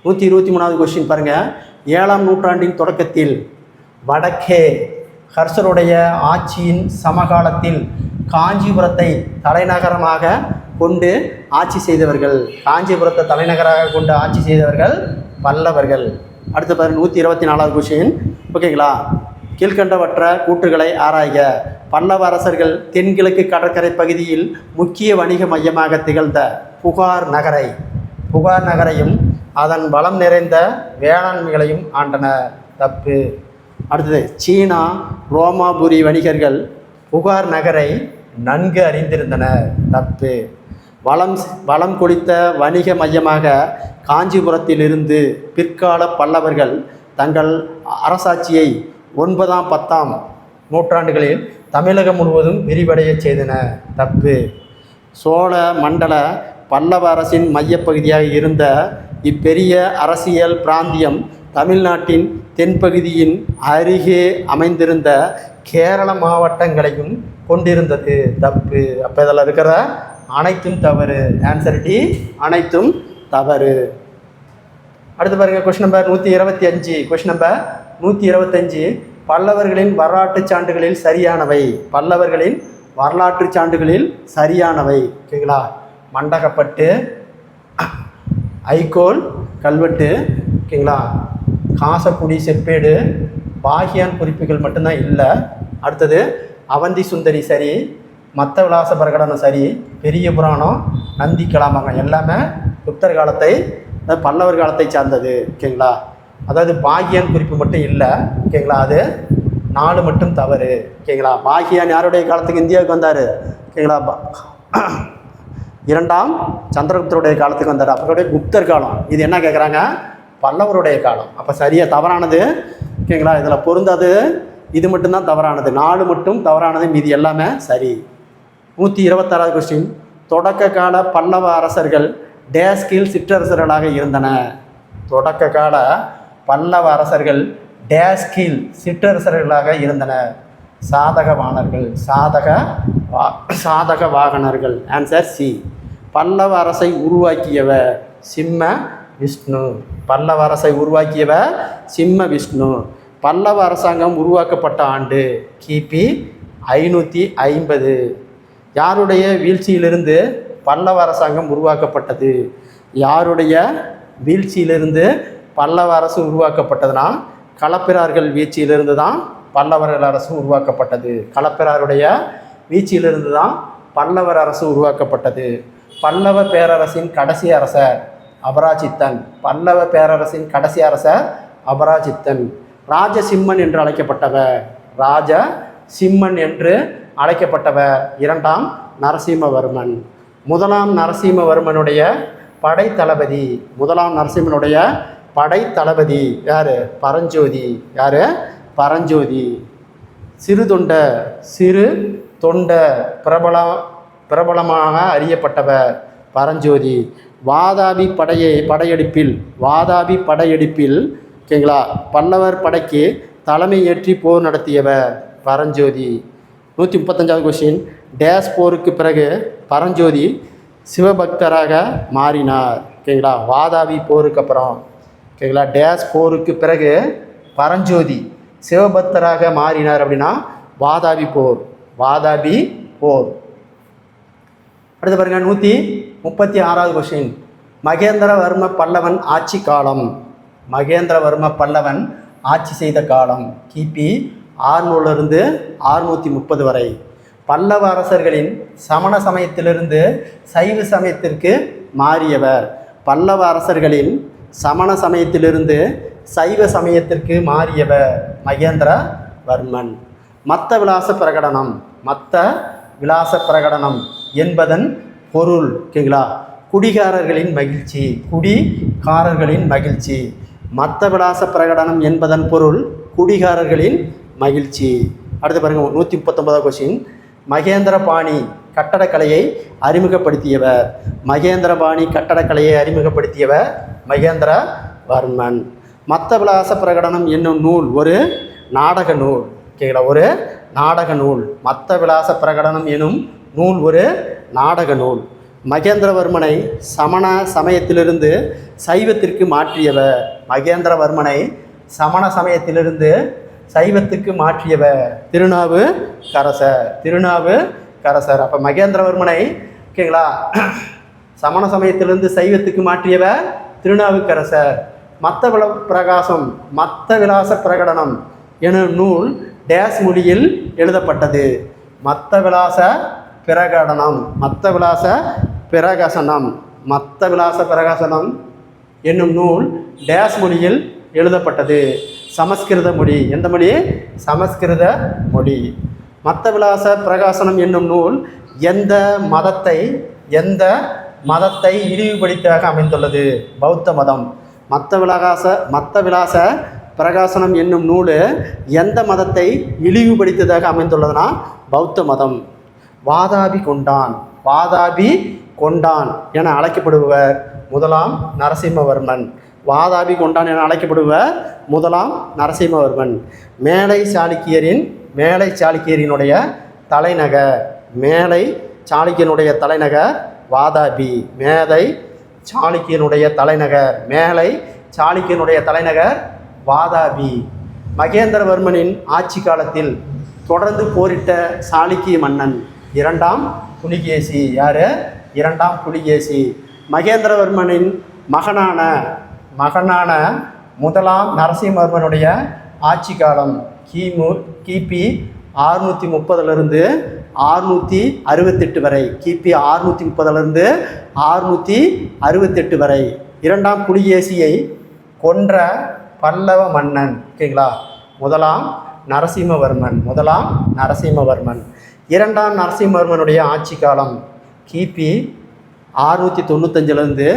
Speaker 1: 123வது கொஸ்டின் பாருங்கள், 7ஆம் நூற்றாண்டின் தொடக்கத்தில் வடக்கே ஹர்ஷருடைய ஆட்சியின் சமகாலத்தில் காஞ்சிபுரத்தை தலைநகரமாக கொண்டு ஆட்சி செய்தவர்கள், காஞ்சிபுரத்தை தலைநகராக கொண்டு ஆட்சி செய்தவர்கள் பல்லவர்கள். அடுத்து பாருங்கள், 124வது கொஸ்டின், ஓகேங்களா. கீழ்கண்டவற்ற கூற்றுகளை ஆராய்க. பல்லவ அரசர்கள் தென்கிழக்கு கடற்கரை பகுதியில் முக்கிய வணிக மையமாக திகழ்ந்த புகார் நகரையும் அதன் வளம் நிறைந்த வேளாண்மைகளையும் ஆண்டனர், தப்பு. அடுத்தது, சீனா ரோமாபுரி வணிகர்கள் புகார் நகரை நன்கு அறிந்திருந்தனர், தப்பு. வளம் கொளித்த வணிக மையமாக காஞ்சிபுரத்திலிருந்து பிற்கால பல்லவர்கள் தங்கள் அரசாட்சியை 9ஆம் 10ஆம் நூற்றாண்டுகளில் தமிழகம் முழுவதும் விரிவடைய செய்தனர், தப்பு. சோழ மண்டல பல்லவ அரசின் மையப்பகுதியாக இருந்த இப்பெரிய அரசியல் பிராந்தியம் தமிழ்நாட்டின் தென்பகுதியின் அருகே அமைந்திருந்த கேரள மாவட்டங்களையும் கொண்டிருந்தது, தப்பு. அப்போ இதில் இருக்கிற அனைத்தும் தவறு, ஆன்சர் டி, அனைத்தும் தவறு. அடுத்து பாருங்கள், கொஸ்டின் நம்பர் 125. கொஸ்டின் நம்பர் 125, பல்லவர்களின் வரலாற்று சான்றுகளில் சரியானவை, பல்லவர்களின் வரலாற்று சான்றுகளில் சரியானவை, ஓகேங்களா. மண்டகப்பட்டு, ஐகோல் கல்வெட்டு, ஓகேங்களா, காசக்குடி செப்பேடு, பாகியான் குறிப்புகள் மட்டும்தான் இல்லை. அடுத்தது அவந்தி சுந்தரி சரி, மத்த விலாச பிரகடனம் சரி, பெரிய புராணம், நந்தி கலாமகம் எல்லாமே குப்தர் காலத்தை பல்லவர் காலத்தை சார்ந்தது, ஓகேங்களா. அதாவது பாகியான் குறிப்பு மட்டும் இல்லை, ஓகேங்களா, அது 4 மட்டும் தவறு, ஓகேங்களா. பாகியான் யாருடைய காலத்துக்கு இந்தியாவுக்கு வந்தார், ஓகேங்களா, 2ஆம் சந்திரகுப்தருடைய காலத்துக்கு வந்தார், அவருடைய குப்தர் காலம். இது என்ன கேட்குறாங்க, பல்லவருடைய காலம். அப்போ சரியாக தவறானது, ஓகேங்களா. இதில் பொருந்தாது இது மட்டும்தான் தவறானது, 4 மட்டும் தவறானது, மீதி எல்லாமே சரி. 126வது கொஸ்டின், தொடக்க கால பல்லவ அரசர்கள் டேஸ் கீழ் சிற்றரசர்களாக இருந்தன, தொடக்க கால பல்லவ அரசர்கள் டேஸ் கீழ் சிற்றரசர்களாக இருந்தனர், சாதகவாணர்கள், சாதக வாகனர்கள், ஆன்சர் சி. பல்லவ அரசை உருவாக்கியவர் சிம்ம விஷ்ணு, பல்லவ அரசை உருவாக்கியவர் சிம்ம விஷ்ணு. பல்லவ அரசாங்கம் உருவாக்கப்பட்ட ஆண்டு கிபி 550. யாருடைய வீழ்ச்சியிலிருந்து பல்லவ அரசாங்கம் உருவாக்கப்பட்டது, யாருடைய வீழ்ச்சியிலிருந்து பல்லவ அரசு உருவாக்கப்பட்டதுன்னா களப்பிரார்கள் வீழ்ச்சியிலிருந்து தான் பல்லவர் அரசு உருவாக்கப்பட்டது, களப்பிராருடைய வீழ்ச்சியிலிருந்து தான் பல்லவர் அரசு உருவாக்கப்பட்டது. பல்லவ பேரரசின் கடைசி அரசர் அபராஜித்தன், பல்லவ பேரரசின் கடைசி அரசர் அபராஜித்தன். ராஜசிம்மன் என்று அழைக்கப்பட்டவர், ராஜசிம்மன் என்று அழைக்கப்பட்டவர் 2ஆம் நரசிம்மவர்மன். 1ஆம் நரசிம்மவர்மனுடைய படைத்தளபதி, 1ஆம் நரசிம்மனுடைய படைத்தளபதி யார், பரஞ்சோதி, யார், பரஞ்சோதி. சிறு தொண்ட பிரபலமாக அறியப்பட்டவர் பரஞ்சோதி. வாதாபி படையெடுப்பில் ஓகேங்களா, பல்லவர் படைக்கு தலைமை ஏற்றி போர் நடத்தியவர் பரஞ்சோதி. 135வது கொஸ்டின், டேஸ் போருக்கு பிறகு பரஞ்சோதி சிவபக்தராக மாறினார். ஓகேங்களா, வாதாபி போருக்கு அப்புறம், ஓகேங்களா, டேஸ் போருக்கு பிறகு பரஞ்சோதி சிவபக்தராக மாறினார் அப்படின்னா வாதாபி போர். வாதாபி போர். அடுத்து பாருங்க 136வது கொஸ்டின். மகேந்திரவர்ம பல்லவன் ஆட்சி காலம். மகேந்திரவர்ம பல்லவன் ஆட்சி செய்த காலம் கிபி 600 630 வரை. பல்லவ அரசர்களின் சமண சமயத்திலிருந்து சைவ சமயத்திற்கு மாறியவர். பல்லவ அரசர்களின் சமண சமயத்திலிருந்து சைவ சமயத்திற்கு மாறியவர் மகேந்திரவர்மன். மத்த விலாச பிரகடனம். மத்த விலாச பிரகடனம் என்பதன் பொருள், ஓகேங்களா, குடிகாரர்களின் மகிழ்ச்சி. குடிகாரர்களின் மகிழ்ச்சி. மத்த விலாச பிரகடனம் என்பதன் பொருள் குடிகாரர்களின் மகிழ்ச்சி. அடுத்து பாருங்கள் 139வது கொஸ்டின். மகேந்திரபாணி கட்டடக்கலையை அறிமுகப்படுத்தியவர். மகேந்திரபாணி கட்டடக்கலையை அறிமுகப்படுத்தியவர் மகேந்திரவர்மன். மத்த விலாச பிரகடனம் என்னும் நூல் ஒரு நாடக நூல். ஓகேங்களா, ஒரு நாடக நூல். மத்த விலாச பிரகடனம் எனும் நூல் ஒரு நாடக நூல். மகேந்திரவர்மனை சமண சமயத்திலிருந்து சைவத்திற்கு மாற்றியவர். மகேந்திரவர்மனை சமண சமயத்திலிருந்து சைவத்துக்கு மாற்றியவர் திருநாவுக்கரசர். திருநாவுக்கரசர். அப்போ மகேந்திரவர்மனை, ஓகேங்களா, சமண சமயத்திலிருந்து சைவத்துக்கு மாற்றியவர் திருநாவுக்கரசர். மத்த விலாச பிரகடனம் எனும் நூல் டேஸ் மொழியில் எழுதப்பட்டது. மத்த விலாச பிரகடனம். மத்த விலாச பிரகாசனம். மத்த விலாச பிரகாசனம் என்னும் நூல் டேஸ் மொழியில் எழுதப்பட்டது. சமஸ்கிருத மொழி. எந்த மொழி? சமஸ்கிருத மொழி. மத்த விலாச பிரகாசனம் என்னும் நூல் எந்த மதத்தை இழிவுபடுத்தியாக அமைந்துள்ளது? பௌத்த மதம். மத்த விலாச பிரகாசனம் என்னும் நூல் எந்த மதத்தை இழிவுபடுத்தியதாக அமைந்துள்ளதுன்னா பௌத்த மதம். வாதாபி கொண்டான் என அழைக்கப்படுபவர் முதலாம் நரசிம்மவர்மன். வாதாபி கொண்டான் என அழைக்கப்படுபவர் முதலாம் நரசிம்மவர்மன். மேலை சாளுக்கியரினுடைய தலைநகர். மேலை சாளுக்கியனுடைய தலைநகர் வாதாபி. மேலை சாளுக்கியனுடைய தலைநகர் வாதாபி. மகேந்திரவர்மனின் ஆட்சி காலத்தில் தொடர்ந்து போரிட்ட சாளுக்கிய மன்னன் இரண்டாம் புலிகேசி. யார்? இரண்டாம் புலிகேசி. மகேந்திரவர்மனின் மகனான முதலாம் நரசிம்மவர்மனுடைய ஆட்சி காலம் கிபி 630 668 வரை. கிபி 630 668 வரை. இரண்டாம் புலிகேசியை கொன்ற பல்லவ மன்னன், ஓகேங்களா, முதலாம் நரசிம்மவர்மன். இரண்டாம் நரசிம்மவர்மனுடைய ஆட்சி காலம் கிபி 695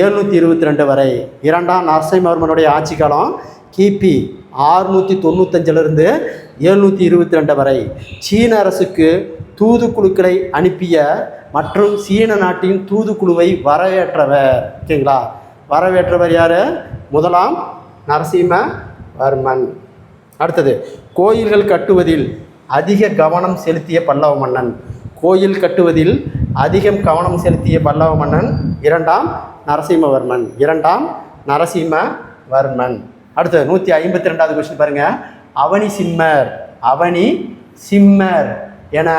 Speaker 1: 722 வரை. இரண்டாம் நரசிம்மவர்மனுடைய ஆட்சி காலம் கிபி 695 722 வரை. சீன அரசுக்கு தூதுக்குழுக்களை அனுப்பிய மற்றும் சீன நாட்டின் தூதுக்குழுவை வரவேற்றவர், ஓகேங்களா, வரவேற்றவர் யார்? முதலாம் நரசிம்மவர்மன். அடுத்தது கோயில்கள் கட்டுவதில் அதிக கவனம் செலுத்திய பல்லவ மன்னன். கோயில் கட்டுவதில் அதிகம் கவனம் செலுத்திய பல்லவ மன்னன் இரண்டாம் நரசிம்மவர்மன். அடுத்தது 152வது கொஸ்டின் பாருங்கள். அவனி சிம்மர் என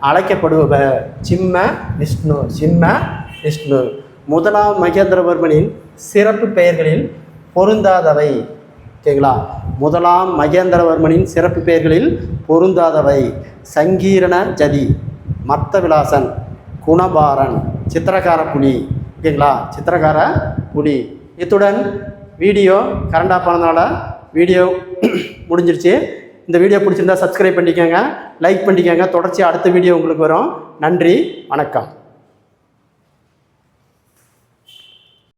Speaker 1: அழைக்கப்படுபவர் சிம்ம விஷ்ணு. முதலாம் மகேந்திரவர்மனின் சிறப்பு பெயர்களில் பொருந்தாதவை, ஓகேங்களா, முதலாம் மகேந்திரவர்மனின் சிறப்பு பெயர்களில் பொருந்தாதவை சங்கீரண ஜதி, மத்த விலாசன், குணபாரன், சித்திரகார புலி, ஓகேங்களா, சித்திரகார புலி. இத்துடன் வீடியோ கரண்ட் ஆஃப் ஆனதுனால வீடியோ முடிஞ்சிருச்சு. இந்த வீடியோ பிடிச்சிருந்தா சப்ஸ்கிரைப் பண்ணிக்கோங்க, லைக் பண்ணிக்கோங்க. தொடர்ச்சியாக அடுத்த வீடியோ உங்களுக்கு வரும். நன்றி, வணக்கம்.